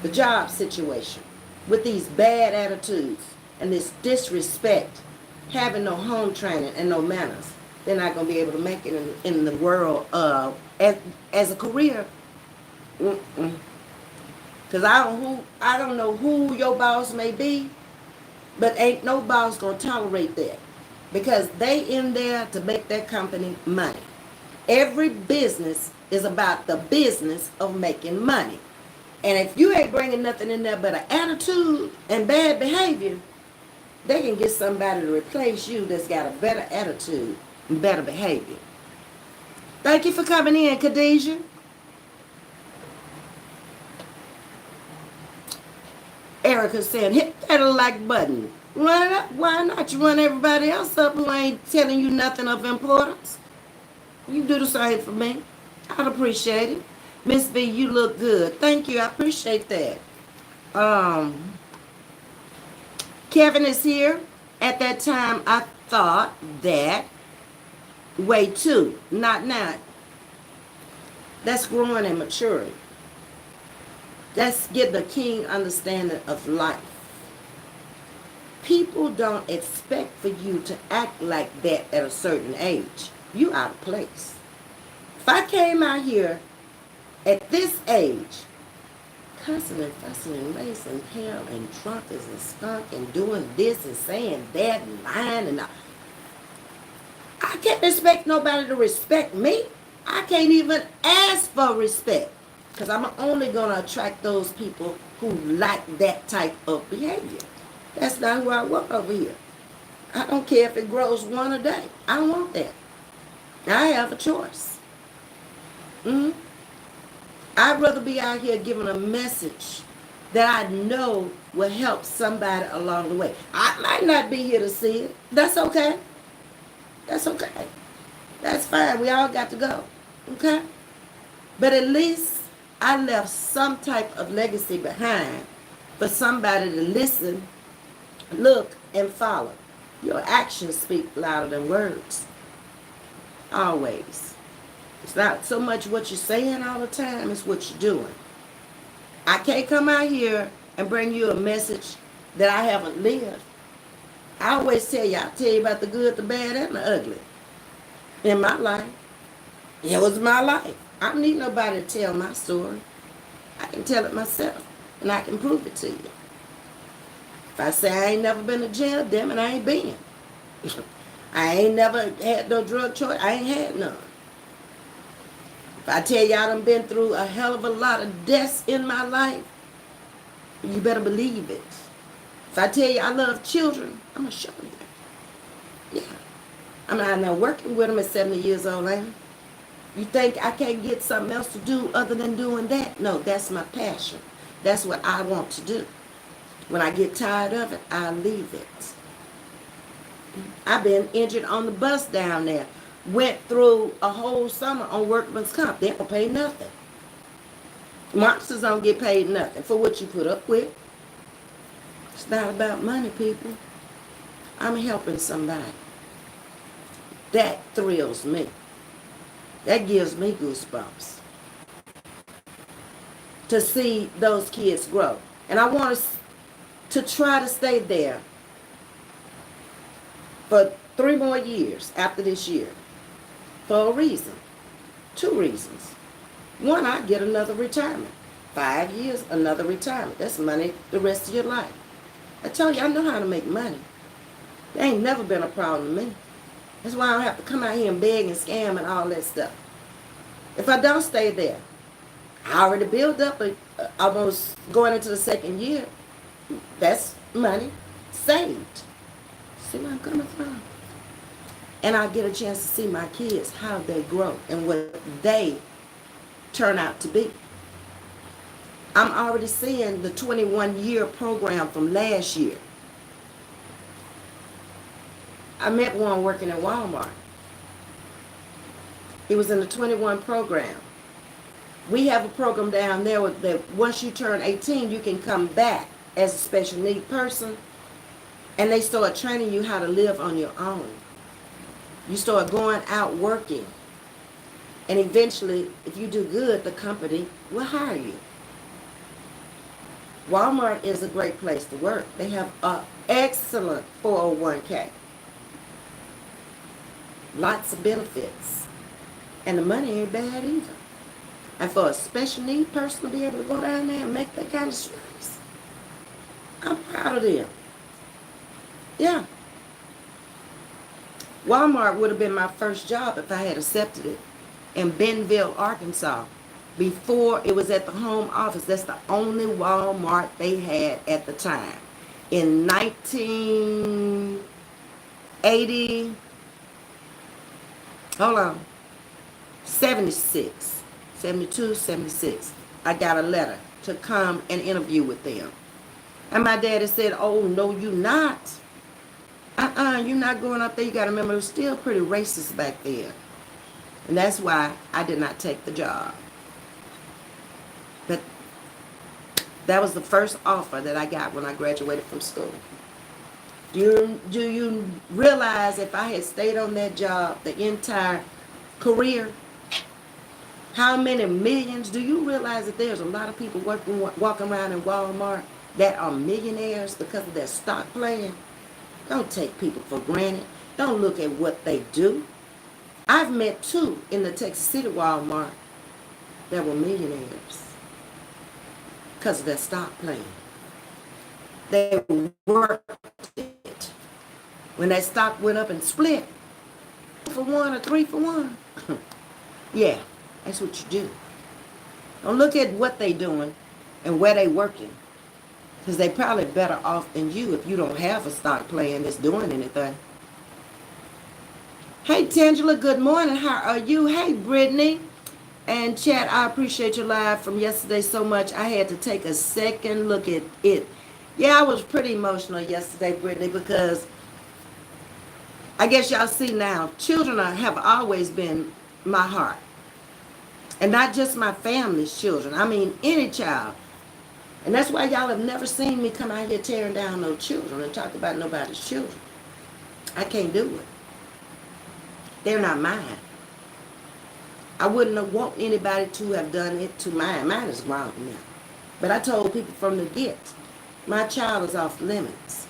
the job situation with these bad attitudes and this disrespect, having no home training and no manners. They're not going to be able to make it in the world as a career. Because I don't know who your boss may be, but ain't no boss going to tolerate that. Because they in there to make that company money. Every business is about the business of making money. And if you ain't bringing nothing in there but an attitude and bad behavior, they can get somebody to replace you that's got a better attitude and better behavior. Thank you for coming in, Khadijah. Erica's saying, hit that like button. Run it up. Why not? You run everybody else up who ain't telling you nothing of importance. You do the same for me. I'd appreciate it. Ms.V, you look good. Thank you. I appreciate that. Kevin is here. At that time, I thought that way too. Not now. That's growing and maturing. That's getting a keen understanding of life. People don't expect for you to act like that at a certain age. You out of place. If I came out here at this age, cussing and fussing and raising hell and drunk as a skunk and doing this and saying that and lying and I can't expect nobody to respect me. I can't even ask for respect because I'm only going to attract those people who like that type of behavior. That's not who I want over here. I don't care if it grows one a day. I don't want that. I have a choice. I'd rather be out here giving a message that I know will help somebody along the way. I might not be here to see it. That's okay. That's okay. That's fine. We all got to go. Okay? But at least I left some type of legacy behind for somebody to listen, look, and follow. Your actions speak louder than words. Always. It's not so much what you're saying all the time, it's what you're doing. I can't come out here and bring you a message that I haven't lived. I always tell you, I tell you about the good, the bad, and the ugly in my life. It was my life. I don't need nobody to tell my story. I can tell it myself, and I can prove it to you. If I say I ain't never been to jail, damn it, I ain't been. I ain't never had no drug choice, I ain't had none. If I tell you I done been through a hell of a lot of deaths in my life, you better believe it. If I tell you I love children, I'm going to show you. Yeah. I'm not working with them at 70 years old, ain't I? You think I can't get something else to do other than doing that? No, that's my passion. That's what I want to do. When I get tired of it, I'll leave it. I've been injured on the bus down there. Went through a whole summer on workman's comp. They don't pay nothing. Monsters don't get paid nothing for what you put up with. It's not about money, people. I'm helping somebody. That thrills me. That gives me goosebumps. To see those kids grow. And I want to try to stay there for 3 more years after this year. For a reason. 2 reasons. One, I get another retirement. 5 years, another retirement. That's money the rest of your life. I told you, I know how to make money. There ain't never been a problem to me. That's why I don't have to come out here and beg and scam and all that stuff. If I don't stay there, I already built up almost going into the 2nd year. That's money saved. See where I'm coming from? And I get a chance to see my kids, how they grow and what they turn out to be. I'm already seeing the 21-year program from last year. I met one working at Walmart. He was in the 21 program. We have a program down there that once you turn 18, you can come back as a special need person, and they start training you how to live on your own. You start going out working, and eventually, if you do good, the company will hire you. Walmart is a great place to work. They have an excellent 401k. Lots of benefits. And the money ain't bad either. And for a special need person to be able to go down there and make that kind of service, I'm proud of them. Yeah. Walmart would have been my first job if I had accepted it in Bentonville, Arkansas. Before it was at the home office. That's the only Walmart they had at the time. In 1980, 76, 72, 76, I got a letter to come and interview with them. And my daddy said, oh, no, you not. You're not going up there. You got to remember, it was still pretty racist back there. And that's why I did not take the job. But that was the first offer that I got when I graduated from school. Do you realize if I had stayed on that job the entire career, how many millions? Do you realize that there's a lot of people walking around in Walmart that are millionaires because of their stock plan? Don't take people for granted. Don't look at what they do. I've met 2 in the Texas City Walmart that were millionaires because of their stock plan. They worked it. When that stock went up and split, 2 for 1 or 3 for 1. Yeah, that's what you do. Don't look at what they doing and where they working, because they probably better off than you if you don't have a stock plan that's doing anything. Hey, Tangela, good morning. How are you? Hey, Brittany. And chat, I appreciate your live from yesterday so much. I had to take a second look at it. Yeah, I was pretty emotional yesterday, Brittany, because I guess y'all see now, children have always been my heart. And not just my family's children. I mean, any child. And that's why y'all have never seen me come out here tearing down no children and talk about nobody's children. I can't do it. They're not mine. I wouldn't have want anybody to have done it to mine. Mine is grown now. But I told people from the get, my child is off limits.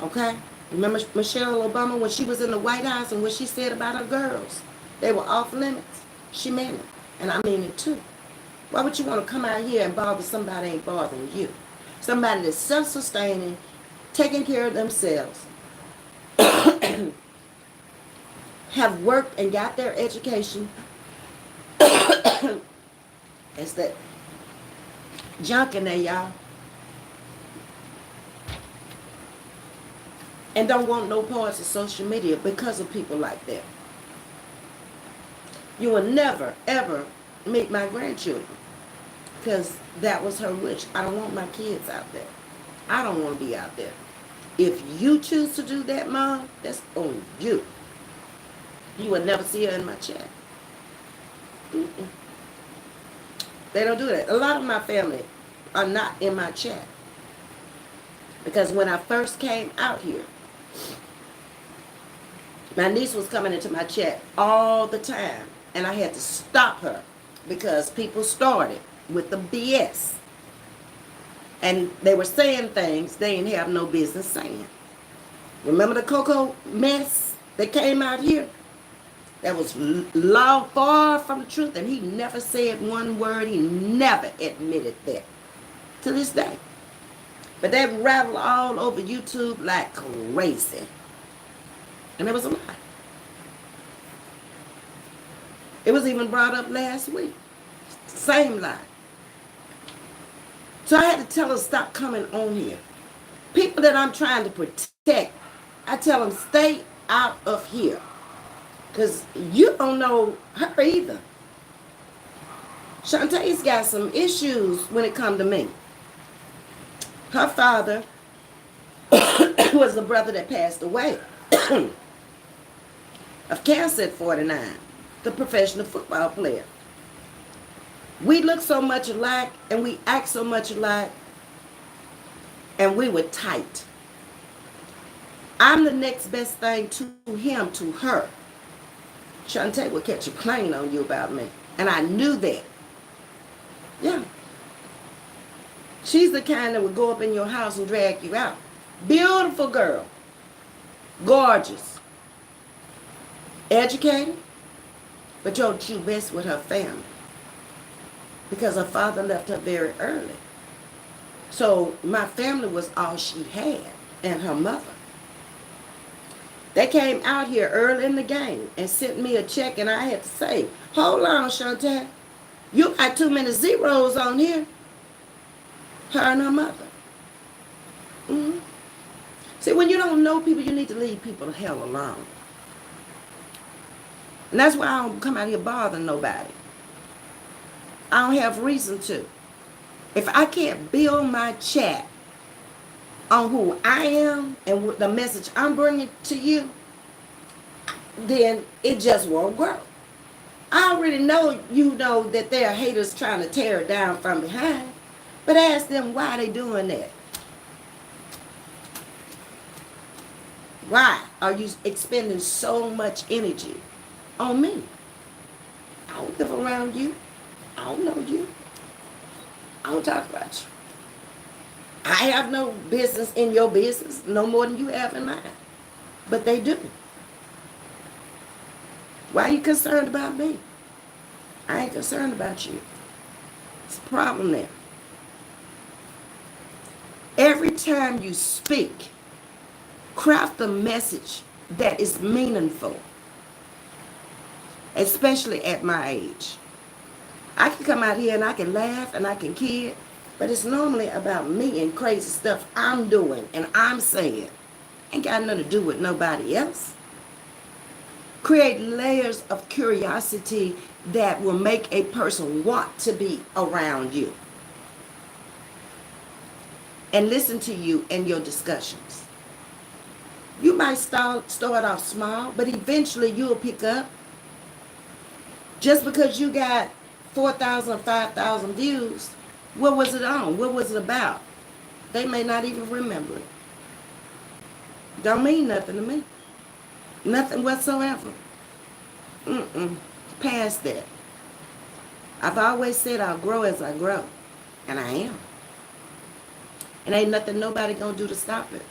Okay? Remember Michelle Obama when she was in the White House and what she said about her girls? They were off limits. She meant it. And I mean it too. Why would you want to come out here and bother somebody ain't bothering you? Somebody that's self-sustaining, taking care of themselves, have worked and got their education. It's that junk in there, y'all. And don't want no parts of social media because of people like that. You will never, ever meet my grandchildren because that was her wish. I don't want my kids out there. I don't want to be out there. If you choose to do that, Mom, that's on you. You will never see her in my chat. Mm-mm. They don't do that. A lot of my family are not in my chat. Because when I first came out here, my niece was coming into my chat all the time. And I had to stop her because people started with the BS. And they were saying things they didn't have no business saying. Remember the Coco mess that came out here? That was far from the truth. And he never said one word. He never admitted that to this day. But they rattled all over YouTube like crazy. And it was a lie. It was even brought up last week. Same lie. So I had to tell her stop coming on here. People that I'm trying to protect, I tell them stay out of here. Because you don't know her either. Shantae's got some issues when it comes to me. Her father was the brother that passed away of cancer at 49, the professional football player. We look so much alike and we act so much alike, and we were tight. I'm the next best thing to him, to her. Shantae would catch a plane on you about me. And I knew that. Yeah. She's the kind that would go up in your house and drag you out. Beautiful girl. Gorgeous. Educated. But don't do best with her family. Because her father left her very early. So my family was all she had. And her mother. They came out here early in the game and sent me a check, and I had to say, hold on, Chantal. You got too many zeros on here. Her and her mother. Mm-hmm. See, when you don't know people, you need to leave people the hell alone. And that's why I don't come out here bothering nobody. I don't have reason to. If I can't build my chat on who I am and the message I'm bringing to you, then it just won't grow. I already know you know that there are haters trying to tear it down from behind, but ask them why they doing that. Why are you expending so much energy on me? I don't live around you. I don't know you. I don't talk about you. I have no business in your business, no more than you have in mine. But they do. Why are you concerned about me? I ain't concerned about you. It's a problem there. Every time you speak, craft a message that is meaningful, especially at my age. I can come out here and I can laugh and I can kid, but it's normally about me and crazy stuff I'm doing and I'm saying. Ain't got nothing to do with nobody else. Create layers of curiosity that will make a person want to be around you. and listen to you and your discussions. You might start off small, but eventually you'll pick up. Just because you got 4,000, 5,000 views, what was it on? What was it about? They may not even remember it. Don't mean nothing to me. Nothing whatsoever. Past that. I've always said I'll grow as I grow. And I am. And ain't nothing nobody gonna do to stop it.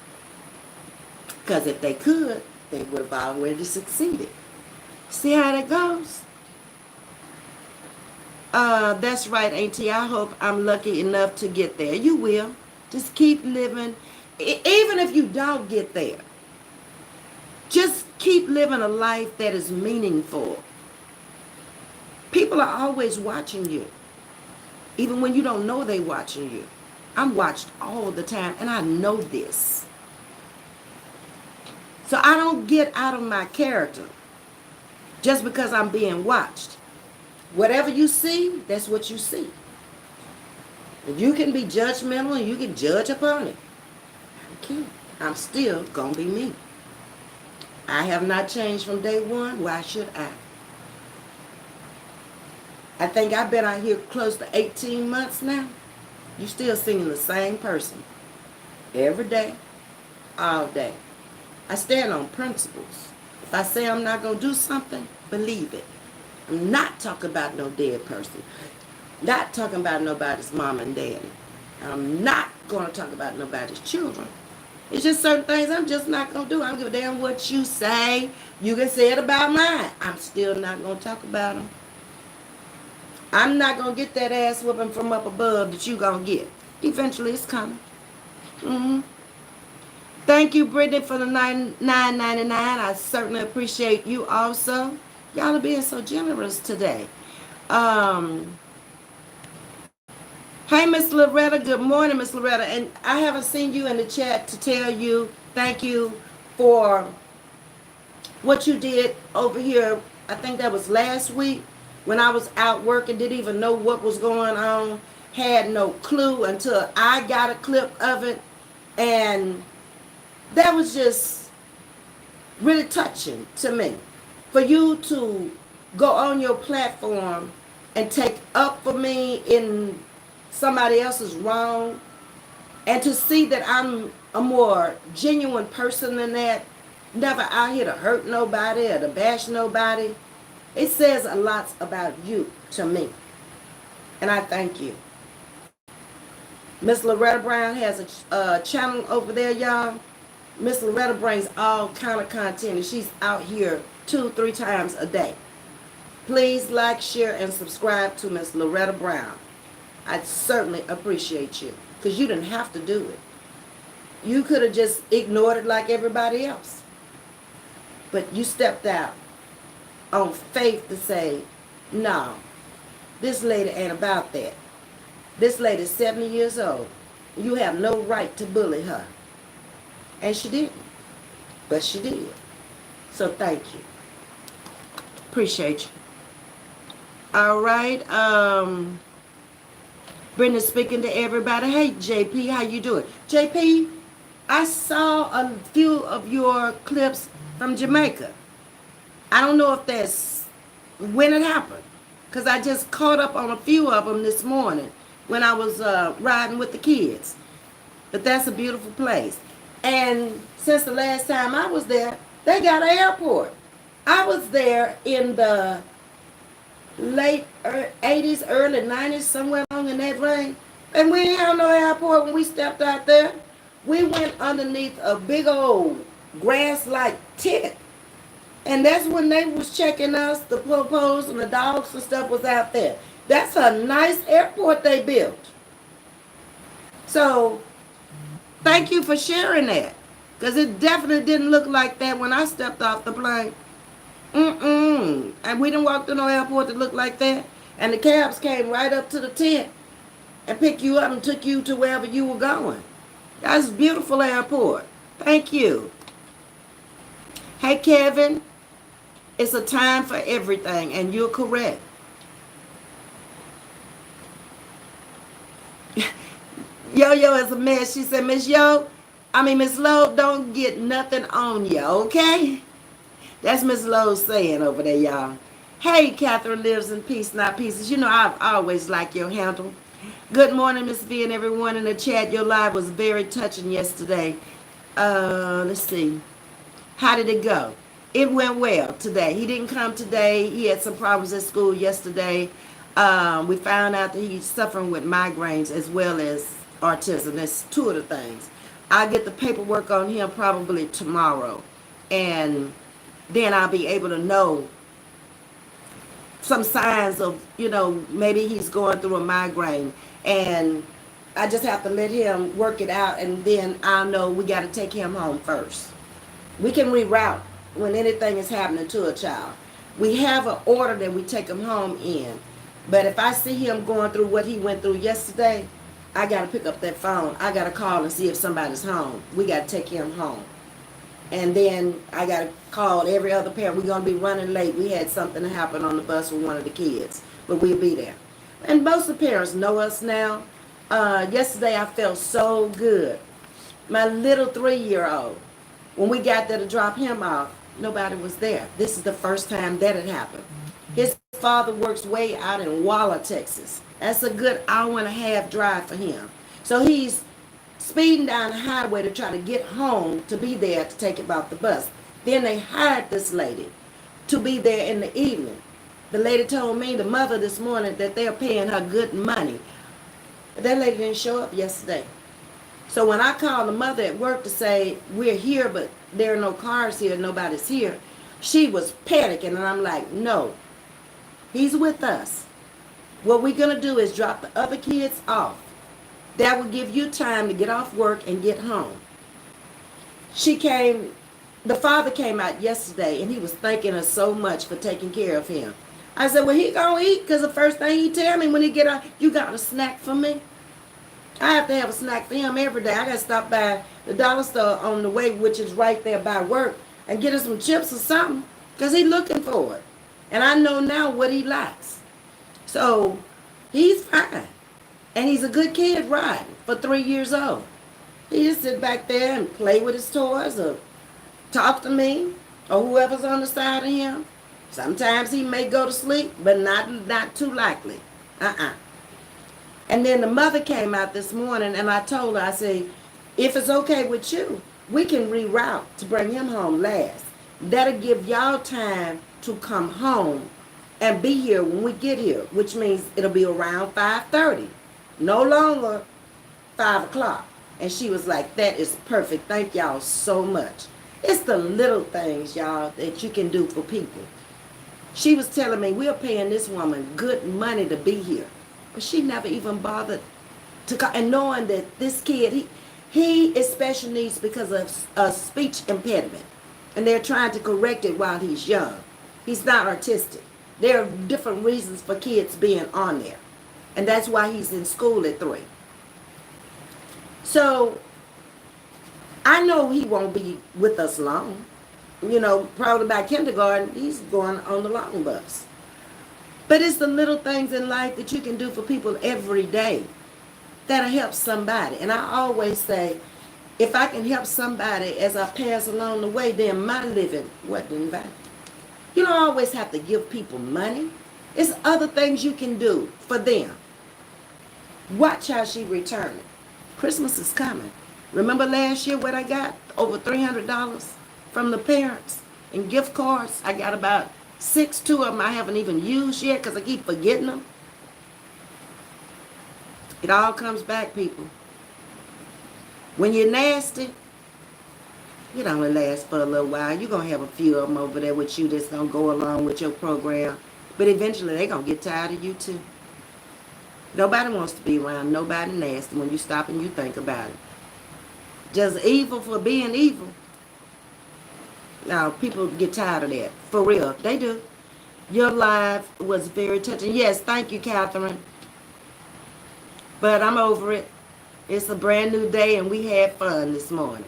Because if they could, they would have already succeeded. See how that goes? That's right, Auntie. I hope I'm lucky enough to get there. You will. Just keep living. Even if you don't get there, just keep living a life that is meaningful. People are always watching you. Even when you don't know they're watching you. I'm watched all the time, and I know this. So I don't get out of my character just because I'm being watched. Whatever you see, that's what you see. You can be judgmental and you can judge upon it. I can't. I'm still going to be me. I have not changed from day one. Why should I? I think I've been out here close to 18 months now. You still seeing the same person. Every day, all day. I stand on principles. If I say I'm not going to do something, believe it. I'm not talking about no dead person. Not talking about nobody's mom and daddy. I'm not going to talk about nobody's children. It's just certain things I'm just not going to do. I don't give a damn what you say. You can say it about mine. I'm still not going to talk about them. I'm not going to get that ass whooping from up above that you going to get. Eventually it's coming. Thank you, Brittany, for the $9.99. I certainly appreciate you also. Y'all are being so generous today. Hey, Miss Loretta. Good morning, Miss Loretta. And I haven't seen you in the chat to tell you thank you for what you did over here. I think that was last week when I was out working, didn't even know what was going on, had no clue until I got a clip of it. And that was just really touching to me. For you to go on your platform and take up for me in somebody else's wrong, and to see that I'm a more genuine person than that, never out here to hurt nobody or to bash nobody, it says a lot about you to me. And I thank you. Miss Loretta Brown has a channel over there, y'all. Miss Loretta brings all kind of content, and she's out here 2-3 times a day. Please like, share, and subscribe to Miss Loretta Brown. I certainly appreciate you, because you didn't have to do it. You could have just ignored it like everybody else. But you stepped out on faith to say, no, this lady ain't about that. This lady's 70 years old. You have no right to bully her. And she didn't. But she did. So thank you. Appreciate you. All right. Brenda speaking to everybody. Hey, JP, how you doing? JP, I saw a few of your clips from Jamaica. I don't know if that's when it happened, because I just caught up on a few of them this morning when I was riding with the kids. But that's a beautiful place. And since the last time I was there, they got an airport. I was there in the late 80s, early 90s, somewhere along in that range. And we didn't have no airport when we stepped out there. We went underneath a big old grass-like tent. And that's when they was checking us, the popos and the dogs and stuff was out there. That's a nice airport they built. So, thank you for sharing that. Because it definitely didn't look like that when I stepped off the plane. And we didn't walk to no airport that looked like that. And the cabs came right up to the tent and picked you up and took you to wherever you were going. That's a beautiful airport. Thank you. Hey, Kevin. It's a time for everything, and you're correct. Yo is a mess. She said, Miss Lowe, don't get nothing on you, okay? That's Miss Lowe saying over there, y'all. Hey, Catherine lives in peace, not pieces. You know, I've always liked your handle. Good morning, Ms.V and everyone in the chat. Your live was very touching yesterday. Let's see. How did it go? It went well today. He didn't come today. He had some problems at school yesterday. We found out that he's suffering with migraines as well as autism. That's two of the things. I'll get the paperwork on him probably tomorrow. And then I'll be able to know some signs of, maybe he's going through a migraine. And I just have to let him work it out. And then I'll know we got to take him home first. We can reroute when anything is happening to a child. We have an order that we take him home in. But if I see him going through what he went through yesterday, I got to pick up that phone. I got to call and see if somebody's home. We got to take him home. And then I got to call every other parent. We're going to be running late. We had something happen on the bus with one of the kids. But we'll be there. And most of the parents know us now. Yesterday I felt so good. My little 3-year-old, when we got there to drop him off, nobody was there. This is the first time that had happened. His father works way out in Walla, Texas. That's a good hour and a half drive for him. So he's speeding down the highway to try to get home to be there to take him off the bus. Then they hired this lady to be there in the evening. The lady told me, the mother this morning, that they're paying her good money. But that lady didn't show up yesterday. So when I called the mother at work to say, we're here, but there are no cars here, nobody's here, she was panicking. And I'm like, no, he's with us. What we're going to do is drop the other kids off. That will give you time to get off work and get home. The father came out yesterday, and he was thanking us so much for taking care of him. I said, well, he going to eat, because the first thing he tell me when he get out, you got a snack for me? I have to have a snack for him every day. I got to stop by the dollar store on the way, which is right there by work, and get him some chips or something, because he's looking for it. And I know now what he likes. So he's fine. And he's a good kid riding for 3 years old. He just sit back there and play with his toys or talk to me or whoever's on the side of him. Sometimes he may go to sleep, but not too likely. And then the mother came out this morning, and I told her, I said, if it's okay with you, we can reroute to bring him home last. That'll give y'all time to come home and be here when we get here, which means it'll be around 5:30. No longer 5 o'clock. And she was like, that is perfect. Thank y'all so much. It's the little things, y'all, that you can do for people. She was telling me, we're paying this woman good money to be here. But she never even bothered to call. And knowing that this kid, he is special needs because of a speech impediment. And they're trying to correct it while he's young. He's not artistic. There are different reasons for kids being on there. And that's why he's in school at 3. So I know he won't be with us long. Probably by kindergarten, he's going on the long bus. But it's the little things in life that you can do for people every day that'll help somebody. And I always say, if I can help somebody as I pass along the way, then my living wasn't in vain. You don't always have to give people money. It's other things you can do for them. Watch how she returned. Christmas is coming. Remember last year what I got? Over $300 from the parents in gift cards. I got about 2 of them I haven't even used yet because I keep forgetting them. It all comes back, people. When you're nasty, it only lasts for a little while. You're going to have a few of them over there with you that's going to go along with your program. But eventually they're going to get tired of you too. Nobody wants to be around nobody nasty when you stop and you think about it. Just evil for being evil. Now, people get tired of that. For real. They do. Your live was very touching. Yes, thank you, Catherine. But I'm over it. It's a brand new day and we had fun this morning.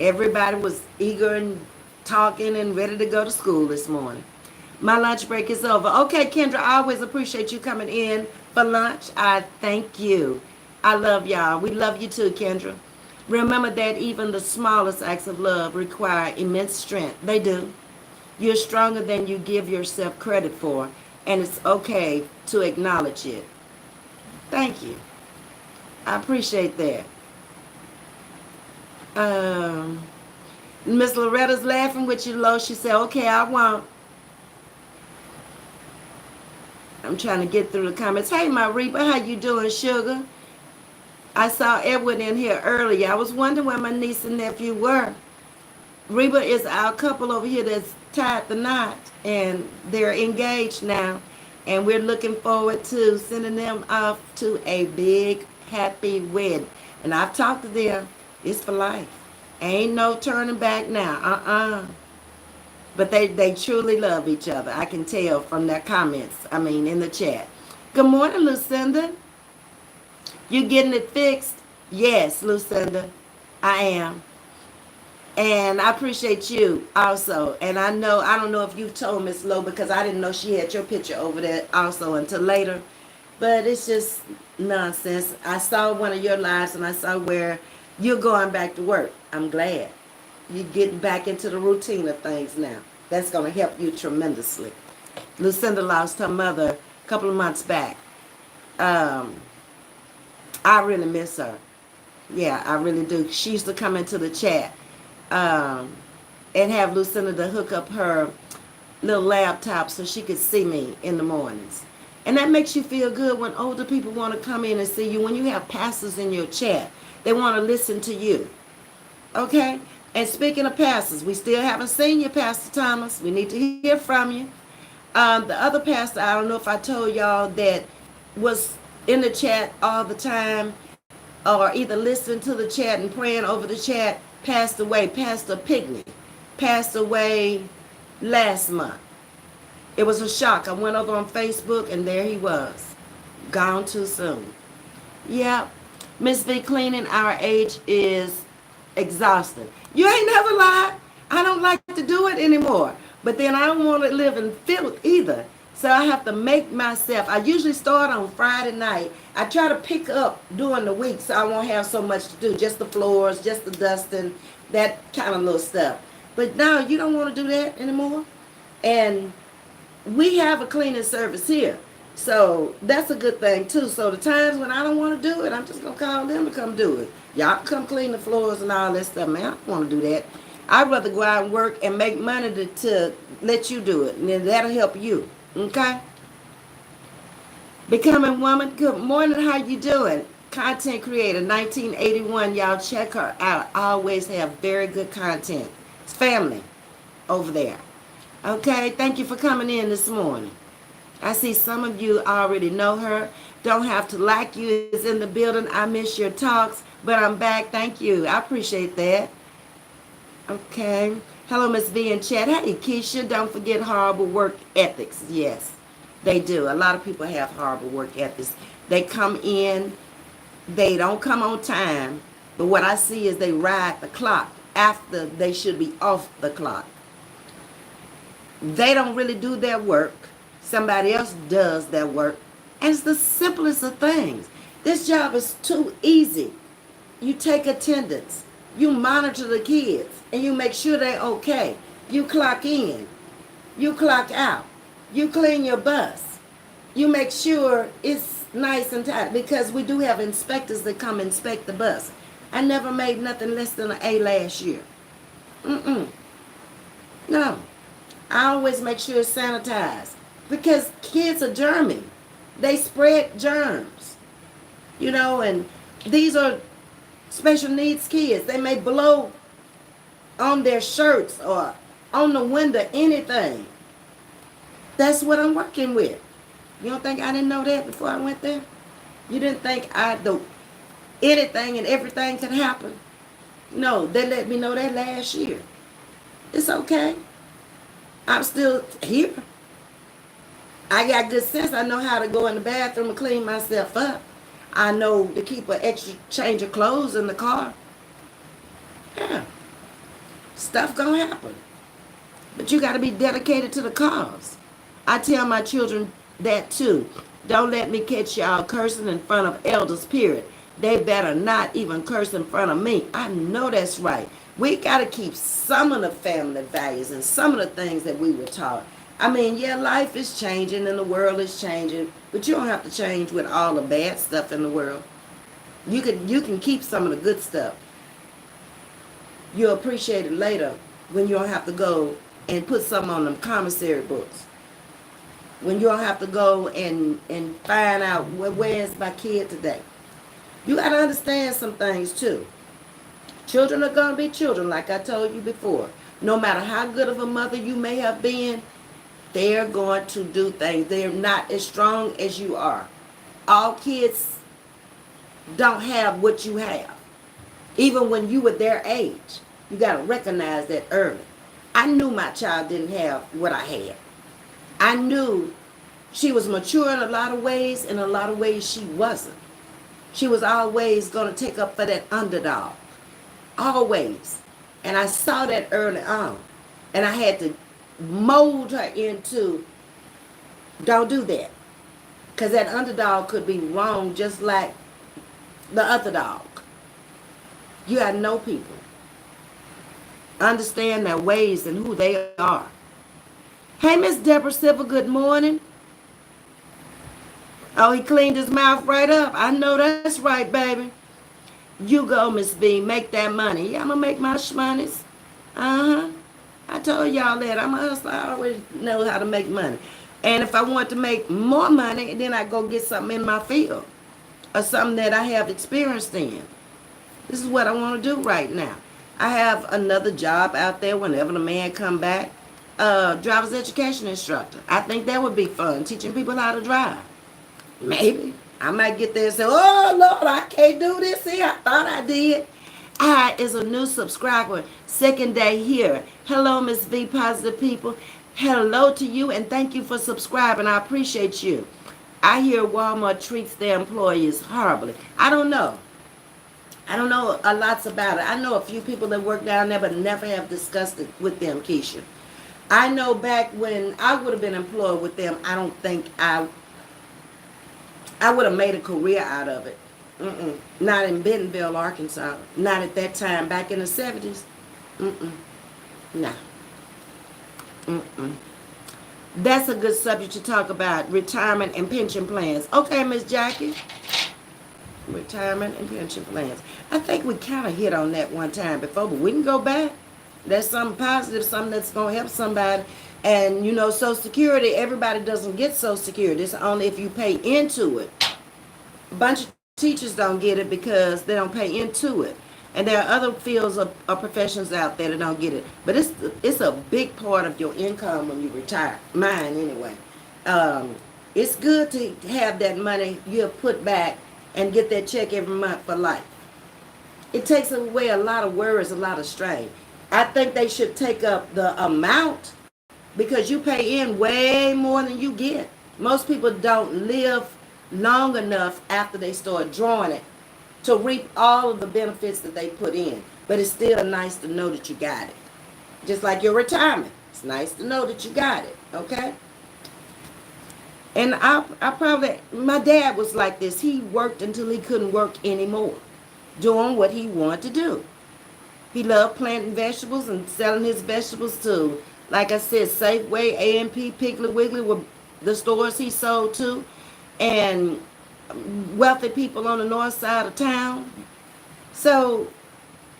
Everybody was eager and talking and ready to go to school this morning. My lunch break is over. Okay, Kendra, I always appreciate you coming in for lunch. I thank you. I love y'all. We love you too, Kendra. Remember that even the smallest acts of love require immense strength. They do. You're stronger than you give yourself credit for, and it's okay to acknowledge it. Thank you. I appreciate that. Um, Miss Loretta's laughing with you, Lo. She said, okay, I won't. I'm trying to get through the comments. Hey, my Reba, how you doing, sugar? I saw Edward in here earlier. I was wondering where my niece and nephew were. Reba is our couple over here that's tied the knot, and they're engaged now. And we're looking forward to sending them off to a big, happy wedding. And I've talked to them. It's for life. Ain't no turning back now. But they truly love each other. I can tell from their comments. I mean, in the chat. Good morning, Lucinda. You getting it fixed? Yes, Lucinda. I am. And I appreciate you also. And I don't know if you've told Miss Lowe, because I didn't know she had your picture over there also until later. But it's just nonsense. I saw one of your lives and I saw where you're going back to work. I'm glad. You're getting back into the routine of things now. That's going to help you tremendously. Lucinda lost her mother a couple of months back. I really miss her. Yeah, I really do. She used to come into the chat and have Lucinda to hook up her little laptop so she could see me in the mornings. And that makes you feel good when older people want to come in and see you. When you have pastors in your chat, they want to listen to you. Okay? And speaking of pastors, we still haven't seen you, Pastor Thomas. We need to hear from you. The other pastor, I don't know if I told y'all, that was in the chat all the time, or either listening to the chat and praying over the chat, passed away. Pastor Pigney passed away last month. It was a shock. I went over on Facebook and there he was, gone too soon. Yeah, Ms.V, cleaning our age is exhausting. You ain't never lied. I don't like to do it anymore. But then I don't want to live in filth either. So I have to make myself. I usually start on Friday night. I try to pick up during the week so I won't have so much to do. Just the floors, just the dusting, that kind of little stuff. But now you don't want to do that anymore. And we have a cleaning service here. So that's a good thing too. So the times when I don't want to do it, I'm just going to call them to come do it. Y'all can come clean the floors and all that stuff. Man, I don't want to do that. I'd rather go out and work and make money to let you do it. And then that'll help you. Okay? Becoming Woman. Good morning. How you doing? Content creator 1981. Y'all check her out. I always have very good content. It's family over there. Okay? Thank you for coming in this morning. I see some of you already know her. Don't have to like you is in the building. I miss your talks, but I'm back. Thank you. I appreciate that. Okay. Hello, Ms.V in chat. Hey, Keisha, don't forget horrible work ethics. Yes, they do. A lot of people have horrible work ethics. They come in, they don't come on time, but what I see is they ride the clock after they should be off the clock. They don't really do their work. Somebody else does their work. And it's the simplest of things. This job is too easy. You take attendance. You monitor the kids. And you make sure they're okay. You clock in. You clock out. You clean your bus. You make sure it's nice and tight. Because we do have inspectors that come inspect the bus. I never made nothing less than an A last year. No. I always make sure it's sanitized. Because kids are germy. They spread germs. You know, and these are special needs kids. They may blow on their shirts or on the window, anything. That's what I'm working with. You don't think I didn't know that before I went there? You didn't think anything and everything could happen? No, they let me know that last year. It's okay. I'm still here. I got good sense. I know how to go in the bathroom and clean myself up. I know to keep an extra change of clothes in the car. Yeah. Stuff gonna happen. But you got to be dedicated to the cause. I tell my children that too. Don't let me catch y'all cursing in front of elders, period. They better not even curse in front of me. I know that's right. We got to keep some of the family values and some of the things that we were taught. I mean, yeah, life is changing and the world is changing, but you don't have to change with all the bad stuff in the world. You can keep some of the good stuff. You'll appreciate it later when you don't have to go and put some on them commissary books. When you don't have to go and find out where's my kid today. You got to understand some things too. Children are going to be children, like I told you before. No matter how good of a mother you may have been, they're going to do things. They're not as strong as you are. All kids don't have what you have. Even when you were their age, you got to recognize that early. I knew my child didn't have what I had. I knew she was mature in a lot of ways. In a lot of ways, she wasn't. She was always going to take up for that underdog. Always. And I saw that early on. And I had to mold her into, don't do that. Because that underdog could be wrong just like the other dog. You got to know people. Understand their ways and who they are. Hey, Miss Deborah Silver, good morning. Oh, he cleaned his mouth right up. I know that's right, baby. You go, Ms.V. Make that money. Yeah, I'm going to make my shmoneys. Uh-huh. I told y'all that. I'm a hustler. I always know how to make money. And if I want to make more money, then I go get something in my field. Or something that I have experience in. This is what I want to do right now. I have another job out there whenever the man come back. Driver's education instructor. I think that would be fun. Teaching people how to drive. Maybe. I might get there and say, oh, Lord, I can't do this here. I thought I did. I is a new subscriber. Second day here. Hello, Ms.V. Positive People. Hello to you, and thank you for subscribing. I appreciate you. I hear Walmart treats their employees horribly. I don't know. I don't know a lot about it. I know a few people that work down there, but never have discussed it with them, Keisha. I know back when I would have been employed with them, I don't think I would have made a career out of it. Not in Bentonville, Arkansas. Not at that time. Back in the 70s. Nah. That's a good subject to talk about. Retirement and pension plans. Okay, Miss Jackie. Retirement and pension plans. I think we kind of hit on that one time before, but we can go back. That's something positive, something that's going to help somebody. And, you know, Social Security, everybody doesn't get Social Security. It's only if you pay into it. A bunch of teachers don't get it because they don't pay into it. And there are other fields of professions out there that don't get it. But it's a big part of your income when you retire. Mine, anyway. It's good to have that money you put back and get that check every month for life. It takes away a lot of worries, a lot of strain. I think they should take up the amount because you pay in way more than you get. Most people don't live long enough after they start drawing it to reap all of the benefits that they put in. But it's still nice to know that you got it. Just like your retirement. It's nice to know that you got it, okay? And I probably, my dad was like this. He worked until he couldn't work anymore, doing what he wanted to do. He loved planting vegetables and selling his vegetables to, like I said, Safeway, A&P, Piggly Wiggly were the stores he sold to, and wealthy people on the north side of town. So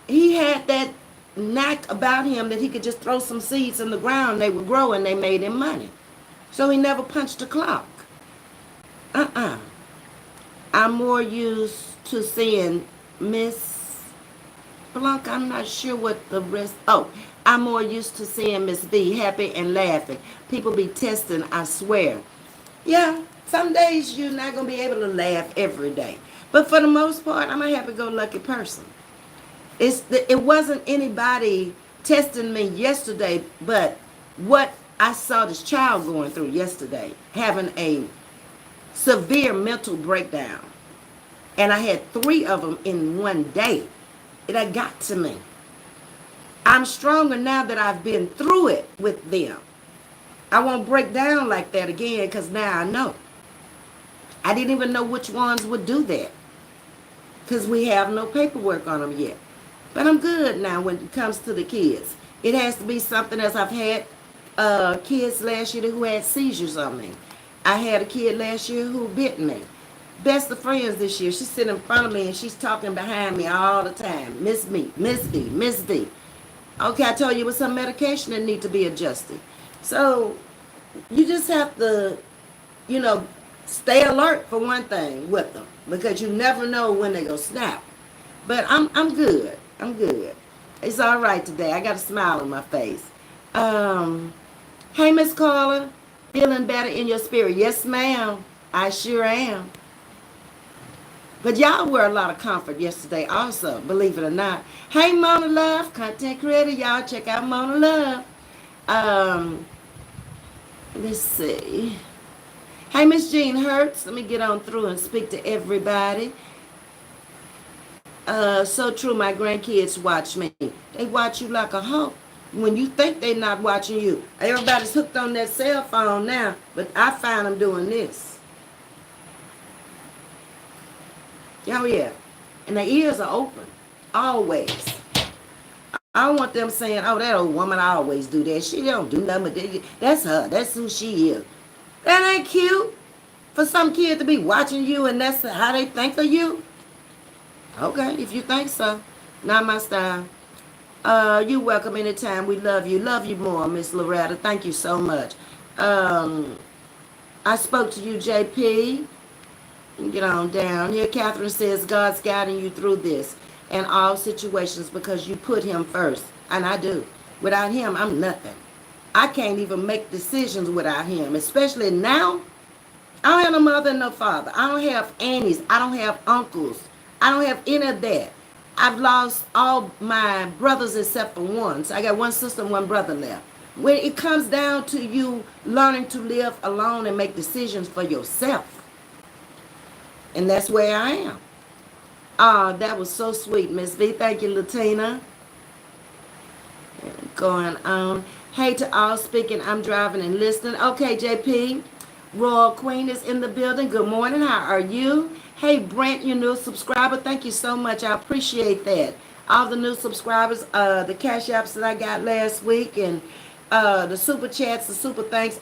he had that knack about him that he could just throw some seeds in the ground, they would grow and they made him money. So he never punched a clock. I'm more used to seeing Miss Blanc, I'm not sure what the rest. Oh, I'm more used to seeing Miss V happy and laughing. People be testing, I swear. Yeah, some days you're not going to be able to laugh every day. But for the most part, I'm a happy-go-lucky person. It wasn't anybody testing me yesterday, but what I saw this child going through yesterday, having a severe mental breakdown. And I had 3 of them in one day. It got to me. I'm stronger now that I've been through it with them. I won't break down like that again because now I know. I didn't even know which ones would do that. because we have no paperwork on them yet. But I'm good now when it comes to the kids. It has to be something else. I've had kids last year who had seizures on me. I had a kid last year who bit me. Best of friends this year. She's sitting in front of me and she's talking behind me all the time. Miss me, Miss V, Miss V. Okay, I told you it was some medication that need to be adjusted. So you just have to, you know, stay alert for one thing with them because you never know when they go snap. But I'm good. I'm good. It's all right today. I got a smile on my face. Hey, Miss Carla, feeling better in your spirit? Yes, ma'am. I sure am. But y'all were a lot of comfort yesterday also, believe it or not. Hey, Mona Love, content creator, y'all check out Mona Love. Let's see. Hey, Miss Jean Hertz, let me get on through and speak to everybody. So true, my grandkids watch me. They watch you like a hoe. When you think they're not watching you. Everybody's hooked on that cell phone now, but I find them doing this. Oh, yeah. And their ears are open. Always. I don't want them saying, oh, that old woman always do that. She don't do nothing. That's her. That's who she is. That ain't cute. For some kid to be watching you and that's how they think of you. Okay, if you think so. Not my style. You're welcome anytime. We love you. Love you more, Miss Loretta. Thank you so much. I spoke to you, JP. Get on down here. Catherine says God's guiding you through this and all situations because you put him first. And I do. Without him, I'm nothing. I can't even make decisions without him. Especially now, I don't have no mother and no father. I don't have aunties. I don't have uncles. I don't have any of that. I've lost all my brothers except for one. So I got one sister and one brother left. When it comes down to you learning to live alone and make decisions for yourself. And that's where I am. That was so sweet, Ms. V. Thank you, Latina. Going on. Hey to all speaking. I'm driving and listening. Okay, JP. Royal Queen is in the building. Good morning. How are you? Hey, Brent, your new subscriber. Thank you so much. I appreciate that. All the new subscribers, the cash apps that I got last week and the super chats, the super thanks.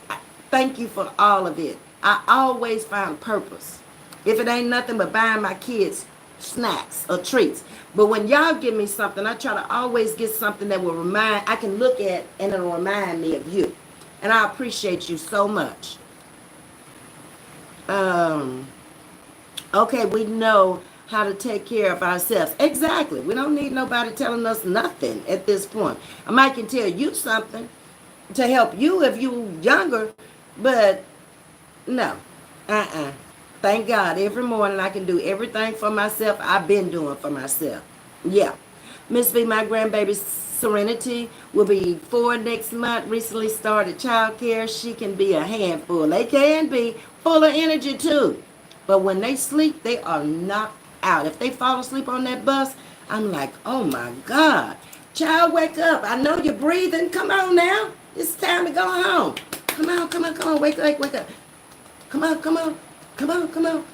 Thank you for all of it. I always find purpose. If it ain't nothing but buying my kids snacks or treats. But when y'all give me something, I try to always get something that will I can look at and it'll remind me of you. And I appreciate you so much. Okay, we know how to take care of ourselves. Exactly. We don't need nobody telling us nothing at this point. I might can tell you something to help you if you're younger, but no. Thank God every morning I can do everything for myself I've been doing for myself. Yeah. Miss V, my grandbaby Serenity will be 4 next month. Recently started childcare. She can be a handful. They can be full of energy too. But when they sleep, they are knocked out. If they fall asleep on that bus, I'm like, oh my God. Child, wake up. I know you're breathing. Come on now. It's time to go home. Come on. Wake up. Come on.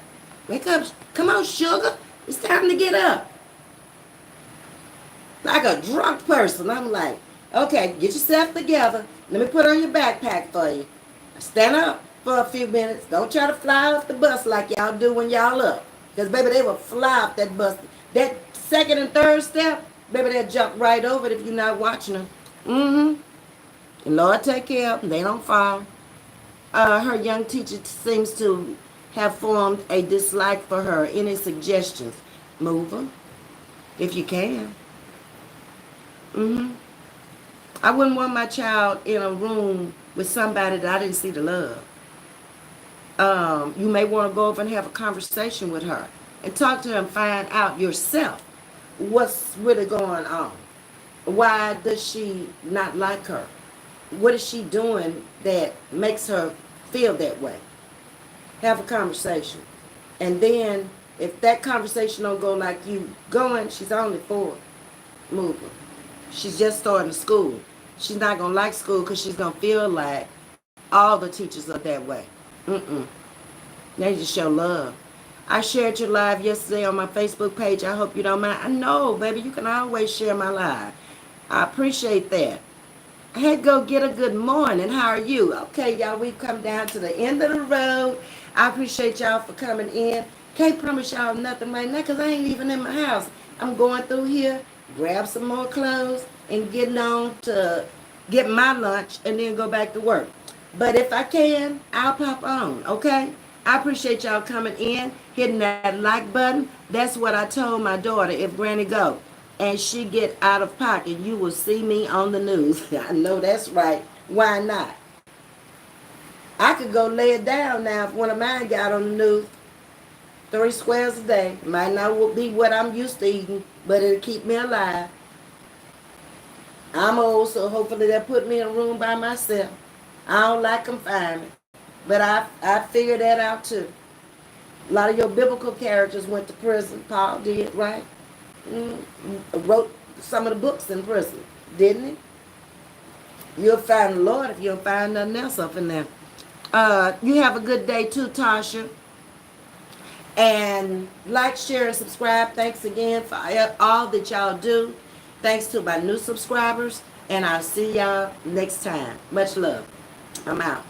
Wake up. Come on, sugar. It's time to get up. Like a drunk person. I'm like, okay, get yourself together. Let me put on your backpack for you. Stand up for a few minutes. Don't try to fly off the bus like y'all do when y'all up. Because, baby, they will fly off that bus. That second and third step, baby, they'll jump right over it if you're not watching them. And Lord take care of them. They don't fall. Her young teacher seems to have formed a dislike for her. Any suggestions? Move her if you can. I wouldn't want my child in a room with somebody that I didn't see the love. You may want to go over and have a conversation with her and talk to her and find out yourself what's really going on. Why does she not like her? What is she doing that makes her feel that way? Have a conversation. And then if that conversation don't go like you going, she's only 4. Move her. She's just starting school. She's not going to like school because she's going to feel like all the teachers are that way. They just show love. I shared your live yesterday on my Facebook page. I hope you don't mind. I know, baby, you can always share my live. I appreciate that. Hey, go get a good morning. How are you? Okay, y'all, we've come down to the end of the road. I appreciate y'all for coming in. Can't promise y'all nothing right now because I ain't even in my house. I'm going through here, grab some more clothes, and getting on to get my lunch and then go back to work. But if I can, I'll pop on, okay? I appreciate y'all coming in, hitting that like button. That's what I told my daughter. If Granny go and she get out of pocket, you will see me on the news. I know that's right. Why not? I could go lay it down now if one of mine got on the news. 3 squares a day. Might not be what I'm used to eating, but it'll keep me alive. I'm old, so hopefully they'll put me in a room by myself. I don't like confinement, but I figured that out too. A lot of your biblical characters went to prison. Paul did, right? Mm, wrote some of the books in prison, didn't he? You'll find the Lord if you don't find nothing else up in there. You have a good day too, Tasha. And like, share, and subscribe. Thanks again for all that y'all do. Thanks to my new subscribers. And I'll see y'all next time. Much love. I'm out.